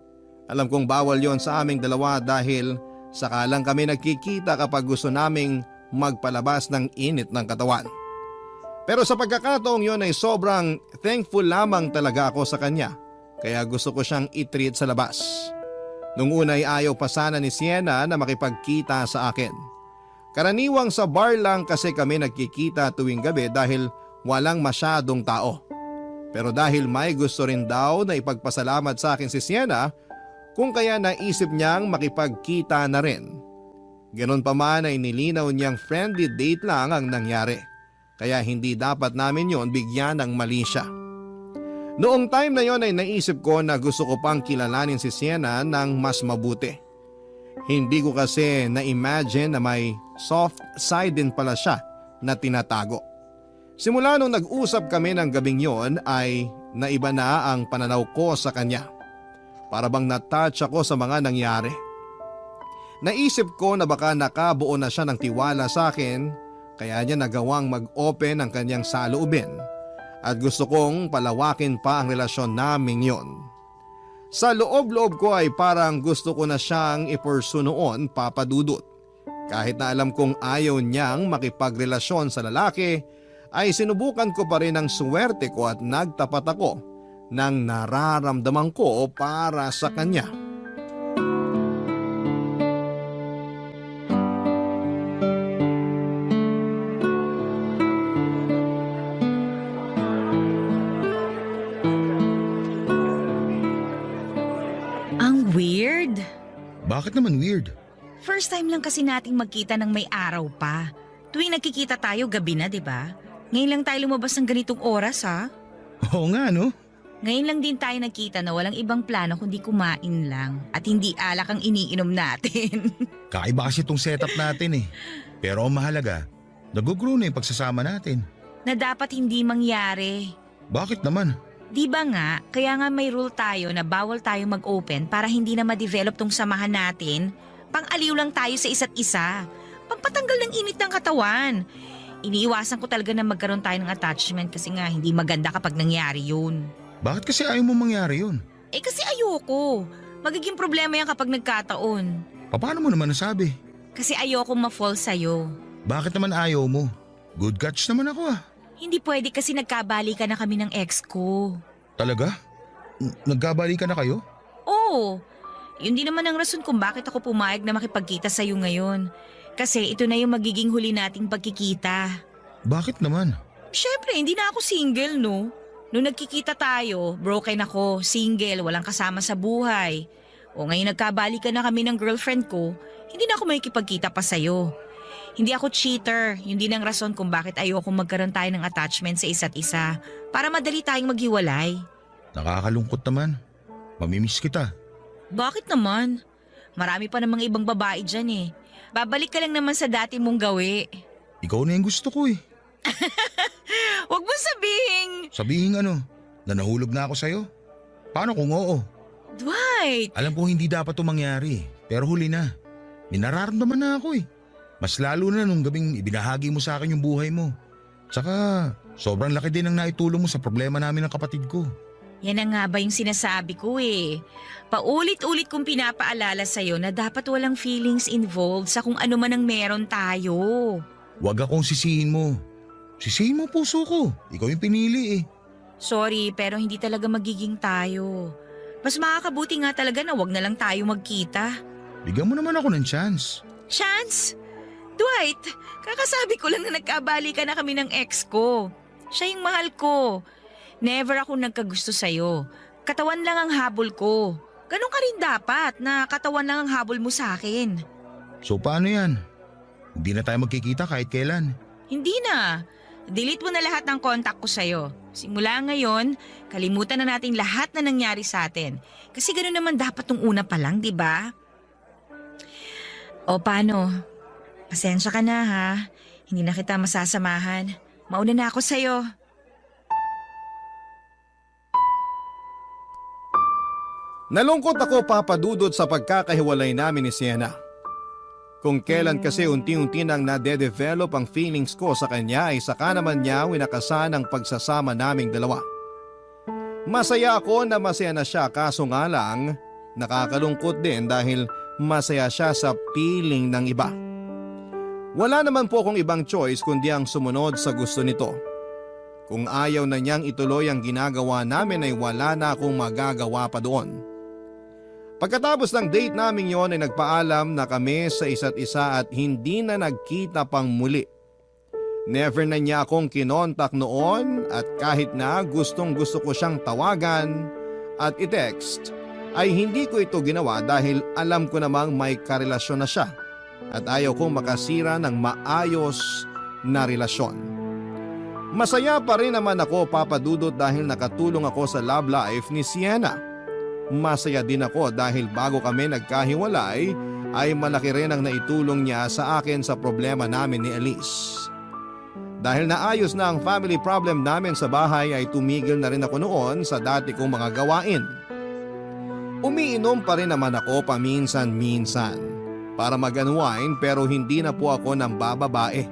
Alam kong bawal yon sa aming dalawa dahil saka lang kami nagkikita kapag gusto naming magpalabas ng init ng katawan. Pero sa pagkakataong yon ay sobrang thankful lamang talaga ako sa kanya kaya gusto ko siyang i-treat sa labas. Nung una ay ayaw pa sana ni Sienna na makipagkita sa akin. Karaniwang sa bar lang kasi kami nagkikita tuwing gabi dahil walang masyadong tao. Pero dahil may gusto rin daw na ipagpasalamat sa akin si Sienna, kung kaya naisip niyang makipagkita na rin. Ganon pa man ay nilinaw niyang friendly date lang ang nangyari. Kaya hindi dapat namin yon bigyan ng mali siya. Noong time na yon ay naisip ko na gusto ko pang kilalanin si Sienna ng mas mabuti. Hindi ko kasi na-imagine na may soft side din pala siya na tinatago. Simula nung nag-usap kami ng gabing yon ay naiba na ang pananaw ko sa kanya. Para bang na-touch ako sa mga nangyari. Naisip ko na baka nakabuo na siya ng tiwala sa akin kaya niya nagawang mag-open ang kanyang saloobin at gusto kong palawakin pa ang relasyon naming yon. Sa loob-loob ko ay parang gusto ko na siyang i-pursue noon, Papadudut. Kahit na alam kong ayaw niyang makipagrelasyon sa lalaki, ay sinubukan ko pa rin ang swerte ko at nagtapat ako ng nararamdaman ko para sa kanya. Ang weird. Bakit naman weird? First time lang kasi nating magkita ng may araw pa. Tuwing nagkikita tayo, gabi na, di ba? Ngayon lang tayo lumabas ng ganitong oras, ha? Oo nga no? Ngayon lang din tayo nagkita na walang ibang plano kundi kumain lang at hindi alak ang iniinom natin. Kakaiba kasi itong setup natin eh. Pero ang mahalaga, nag-grow na yung pagsasama natin. Na dapat hindi mangyari. Bakit naman? Di ba nga, kaya nga may rule tayo na bawal tayo mag-open para hindi na ma-develop tong samahan natin. Pang-aliw lang tayo sa isa't isa. Pagpatanggal ng init ng katawan. Iniiwasan ko talaga na magkaroon tayo ng attachment kasi nga hindi maganda kapag nangyari yun. Bakit kasi ayaw mo mangyari yun? Eh kasi ayoko. Magiging problema yan kapag nagkataon. Paano mo naman nasabi? Kasi ayoko ma-fall sa'yo. Bakit naman ayaw mo? Good catch naman ako ah. Hindi pwede kasi nagkabalikan na kami ng ex ko. Talaga? Nagkabalikan na kayo? Oo. Yun din naman ang rason kung bakit ako pumayag na makipagkita sa'yo ngayon. Kasi ito na yung magiging huli nating pagkikita. Bakit naman? Siyempre, hindi na ako single, no? Nung nagkikita tayo, broken ako, single, walang kasama sa buhay. O ngayon nagkabalikan na kami ng girlfriend ko, hindi na ako makikipagkita pa sa'yo. Hindi ako cheater, yun din ang rason kung bakit ayoko magkaroon tayo ng attachment sa isa't isa para madali tayong maghiwalay. Nakakalungkot naman. Mamimiss kita. Bakit naman? Marami pa namang ibang babae dyan eh. Babalik ka lang naman sa dati mong gawi. Ikaw na yung gusto ko eh. Huwag mo sabihin. Sabihin ano, na nahulog na ako sa'yo? Paano kung oo? Dwight! Alam ko hindi dapat ito mangyari, pero huli na. May nararamdaman na ako eh. Mas lalo na nung gabing ibinahagi mo sa akin yung buhay mo. Tsaka sobrang laki din ang naitulong mo sa problema namin ng kapatid ko. Yan na nga ba yung sinasabi ko eh. Paulit-ulit kong pinapaalala sa'yo na dapat walang feelings involved sa kung ano man ang meron tayo. Huwag akong sisihin mo. Sisihin mo puso ko. Ikaw yung pinili eh. Sorry, pero hindi talaga magiging tayo. Mas makakabuti nga talaga na wag na lang tayo magkita. Bigyan mo naman ako ng chance. Chance? Dwight, kakasabi ko lang na nagkabalikan na kami ng ex ko. Siya yung mahal ko. Never ako nagkagusto sa'yo. Katawan lang ang habol ko. Ganon ka rin dapat na katawan lang ang habol mo sa akin. So paano yan? Hindi na tayo magkikita kahit kailan. Hindi na. Delete mo na lahat ng contact ko sa'yo. Simula ngayon, kalimutan na natin lahat na nangyari sa atin. Kasi gano'n naman dapat nung una pa lang, di ba? O paano? Pasensya ka na ha. Hindi na kita masasamahan. Mauna na ako sa'yo. Nalungkot ako, Papa Dudut, sa pagkakahiwalay namin ni Sienna. Kung kailan kasi unti-unti nang nade-develop ang feelings ko sa kanya ay saka naman niya winakasan ang pagsasama naming dalawa. Masaya ako na masaya na siya, kaso nga lang nakakalungkot din dahil masaya siya sa piling ng iba. Wala naman po akong ibang choice kundi ang sumunod sa gusto nito. Kung ayaw na niyang ituloy ang ginagawa namin ay wala na akong magagawa pa doon. Pagkatapos ng date namin yon ay nagpaalam na kami sa isa't isa at hindi na nagkita pang muli. Never na niya akong kinontak noon at kahit na gustong gusto ko siyang tawagan at i-text ay hindi ko ito ginawa dahil alam ko namang may karelasyon na siya at ayaw kong makasira ng maayos na relasyon. Masaya pa rin naman ako, Papa Dudut, dahil nakatulong ako sa love life ni Sienna. Masaya din ako dahil bago kami nagkahiwalay ay malaki rin ang naitulong niya sa akin sa problema namin ni Elise. Dahil naayos na ang family problem namin sa bahay ay tumigil na rin ako noon sa dati kong mga gawain. Umiinom pa rin naman ako paminsan-minsan para mag-unwind pero hindi na po ako ng bababae.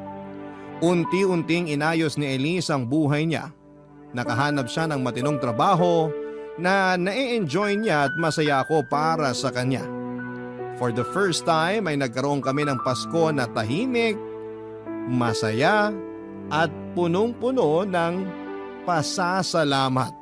Unti-unting inayos ni Elise ang buhay niya. Nakahanap siya ng matinong trabaho na na-enjoy niya at masaya ako para sa kanya. For the first time ay nagkaroon kami ng Pasko na tahimik, masaya at punong-puno ng pasasalamat.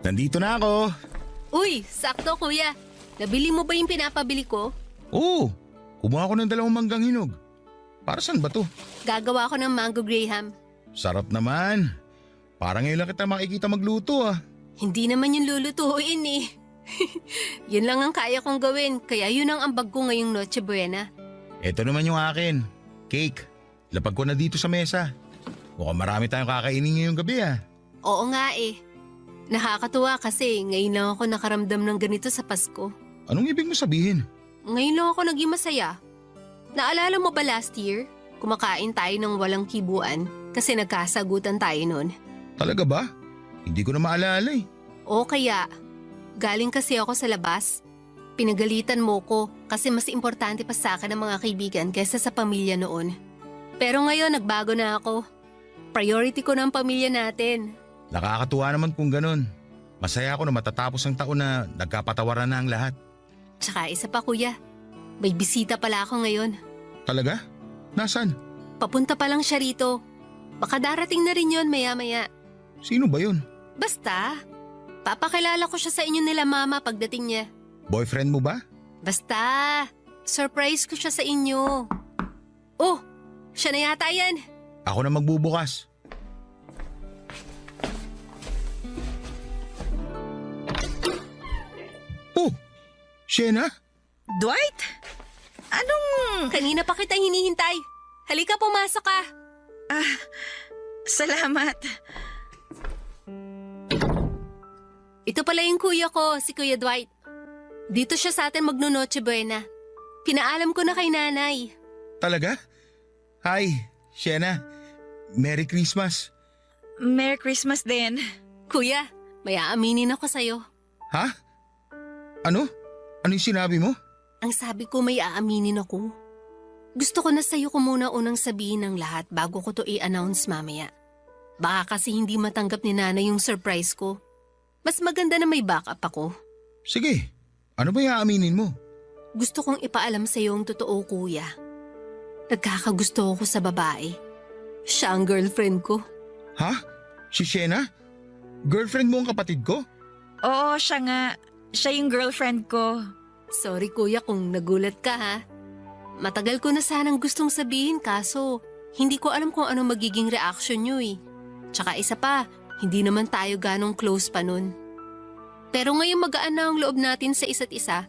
Nandito na ako. Uy, sakto kuya. Nabili mo ba yung pinapabili ko? Oo, kumuha ko ng 2 manggang hinog. Para saan ba to? Gagawa ko ng mango graham. Sarap naman. Parang ngayon lang kita makikita magluto ah. Hindi naman yung lulutuin eh. Yun lang ang kaya kong gawin, kaya yun ang ambag ko ngayong Noche Buena. Ito naman yung akin. Cake. Lapag ko na dito sa mesa. Mukhang marami tayong kakainin ngayong gabi ah. Oo nga eh. Nakakatuwa kasi ngayon lang ako nakaramdam ng ganito sa Pasko. Anong ibig mo sabihin? Ngayon lang ako naging masaya. Naalala mo ba last year? Kumakain tayo ng walang kibuan kasi nagkasagutan tayo noon. Talaga ba? Hindi ko na maalala eh. O kaya, galing kasi ako sa labas. Pinagalitan mo ko kasi mas importante pa sa akin ang mga kaibigan kaysa sa pamilya noon. Pero ngayon nagbago na ako. Priority ko na ang pamilya natin. Nakakatuwa naman kung ganun. Masaya ako na matatapos ang taon na nagkapatawaran na ang lahat. Tsaka isa pa kuya, may bisita pala ako ngayon. Talaga? Nasaan? Papunta pa lang siya rito. Baka darating na rin yon maya-maya. Sino ba yun? Basta, papakilala ko siya sa inyo nila mama pagdating niya. Boyfriend mo ba? Basta, surprise ko siya sa inyo. Oh, siya na yata yan. Ako na magbubukas. Oh, Shena? Dwight? Anong... Kanina pa kita hinihintay. Halika, pumasok ka. Salamat. Ito pala yung kuya ko, si Kuya Dwight. Dito siya sa atin magno-Noche Buena. Pinaalam ko na kay nanay. Talaga? Hi, Shena. Merry Christmas. Merry Christmas din. Kuya, may aaminin ako sa'yo. Ha? Ano? Ano yung sinabi mo? Ang sabi ko may aaminin ako. Gusto ko na sa'yo ko muna unang sabihin ng lahat bago ko to i-announce mamaya. Baka kasi hindi matanggap ni nanay yung surprise ko. Mas maganda na may backup ako. Sige, ano ba yung aaminin mo? Gusto kong ipaalam sa'yo ang totoo, kuya. Nagkakagusto ako sa babae. Siya ang girlfriend ko. Ha? Si Shena? Girlfriend mo ang kapatid ko? Oo, siya nga. Siya yung girlfriend ko. Sorry kuya kung nagulat ka ha. Matagal ko na sanang gustong sabihin kaso hindi ko alam kung ano magiging reaction nyo eh. Tsaka isa pa, hindi naman tayo ganong close pa nun. Pero ngayon magaan na ang loob natin sa isa't isa,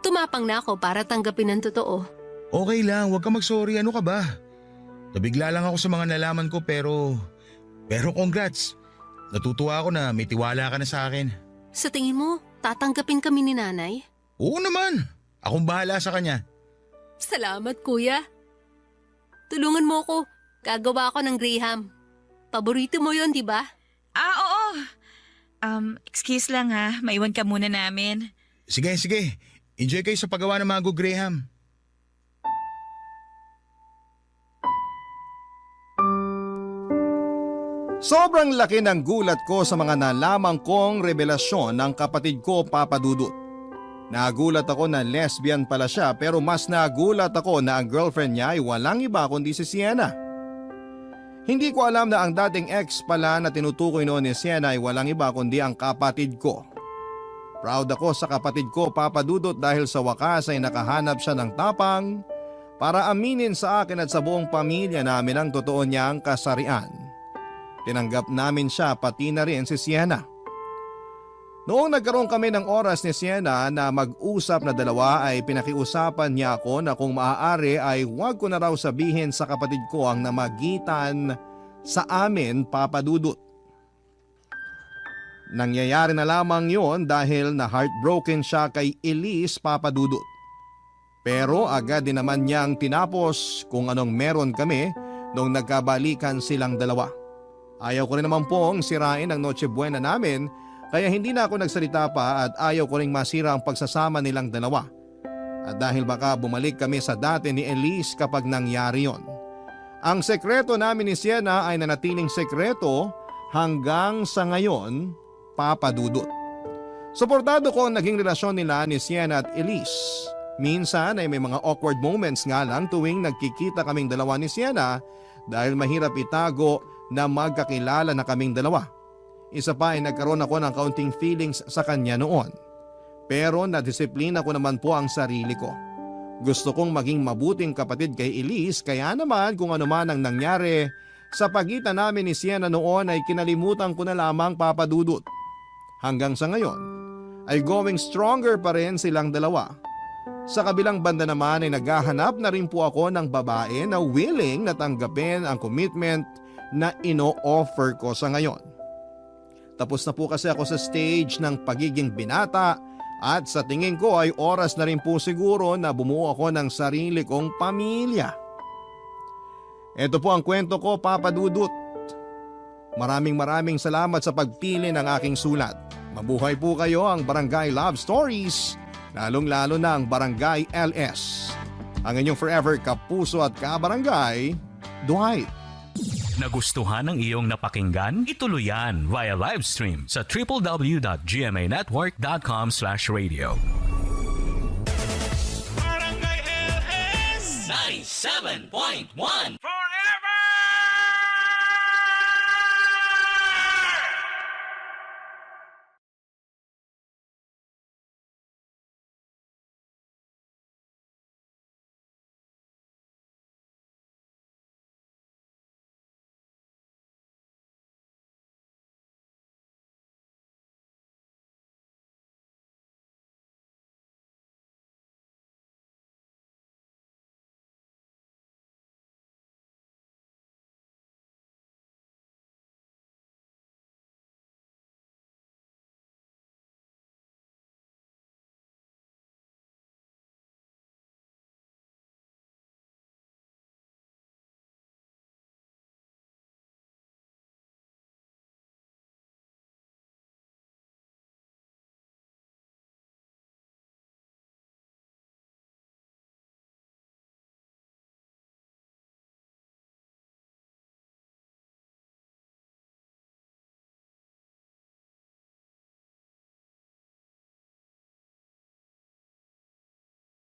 tumapang na ako para tanggapin ang totoo. Okay lang, huwag ka mag-sorry. Ano ka ba? Nabigla lang ako sa mga nalaman ko pero congrats. Natutuwa ako na may tiwala ka na sa akin. Sa tingin mo, tatanggapin kami ni nanay? Oo naman. Akong bahala sa kanya. Salamat kuya. Tulungan mo ko. Gagawa ako ng Graham. Paborito mo yon, di ba? Oo. Excuse lang ha. Maiwan ka muna namin. Sige. Enjoy kayo sa paggawa ng Mango Graham. Sobrang laki ng gulat ko sa mga nalaman kong revelasyon ng kapatid ko, Papa Dudut. Nagulat ako na lesbian pala siya pero mas nagulat ako na ang girlfriend niya ay walang iba kundi si Sienna. Hindi ko alam na ang dating ex pala na tinutukoy noon ni Sienna ay walang iba kundi ang kapatid ko. Proud ako sa kapatid ko, Papa Dudut, dahil sa wakas ay nakahanap siya ng tapang para aminin sa akin at sa buong pamilya namin ang totoo niyang kasarian. Tinanggap namin siya pati na rin si Sienna. Noong nagkaroon kami ng oras ni Sienna na mag-usap na dalawa ay pinakiusapan niya ako na kung maaari ay huwag ko na raw sabihin sa kapatid ko ang namagitan sa amin, Papa Dudut. Nangyayari na lamang yon dahil na heartbroken siya kay Elise, Papa Dudut. Pero agad din naman niyang tinapos kung anong meron kami nung nagkabalikan silang dalawa. Ayaw ko rin naman pong sirain ang Noche Buena namin kaya hindi na ako nagsalita pa at ayaw ko ring masira ang pagsasama nilang dalawa. At dahil baka bumalik kami sa dati ni Elise kapag nangyari yon. Ang sekreto namin ni Sienna ay nanatiling sekreto hanggang sa ngayon, Papa Dudut. Suportado ko ang naging relasyon nila ni Sienna at Elise. Minsan ay may mga awkward moments nga lang tuwing nagkikita kaming dalawa ni Sienna dahil mahirap itago na magkakilala na kaming dalawa. Isa pa ay nagkaroon ako ng kaunting feelings sa kanya noon. Pero nadisiplina ko naman po ang sarili ko. Gusto kong maging mabuting kapatid kay Elise kaya naman kung ano man ang nangyari, Sa pagitan namin ni Sienna noon ay kinalimutan ko na lamang Papa Dudut. Hanggang sa ngayon ay going stronger pa rin silang dalawa. Sa kabilang banda naman ay naghahanap na rin po ako ng babae na willing na tanggapin ang commitment na ino-offer ko sa ngayon. Tapos na po kasi ako sa stage ng pagiging binata at sa tingin ko ay oras na rin po siguro na bumuo ako ng sarili kong pamilya. Ito po ang kwento ko, Papa Dudut. Maraming salamat sa pagpili ng aking sulat. Mabuhay po kayo ang Barangay Love Stories, lalong-lalo na ang Barangay LS. Ang inyong forever kapuso at kabarangay, Dwight. Nagustuhan ng iyong napakinggan? Ituloy yan via live stream sa www.gmanetwork.com/radio. Barangay LS 97.1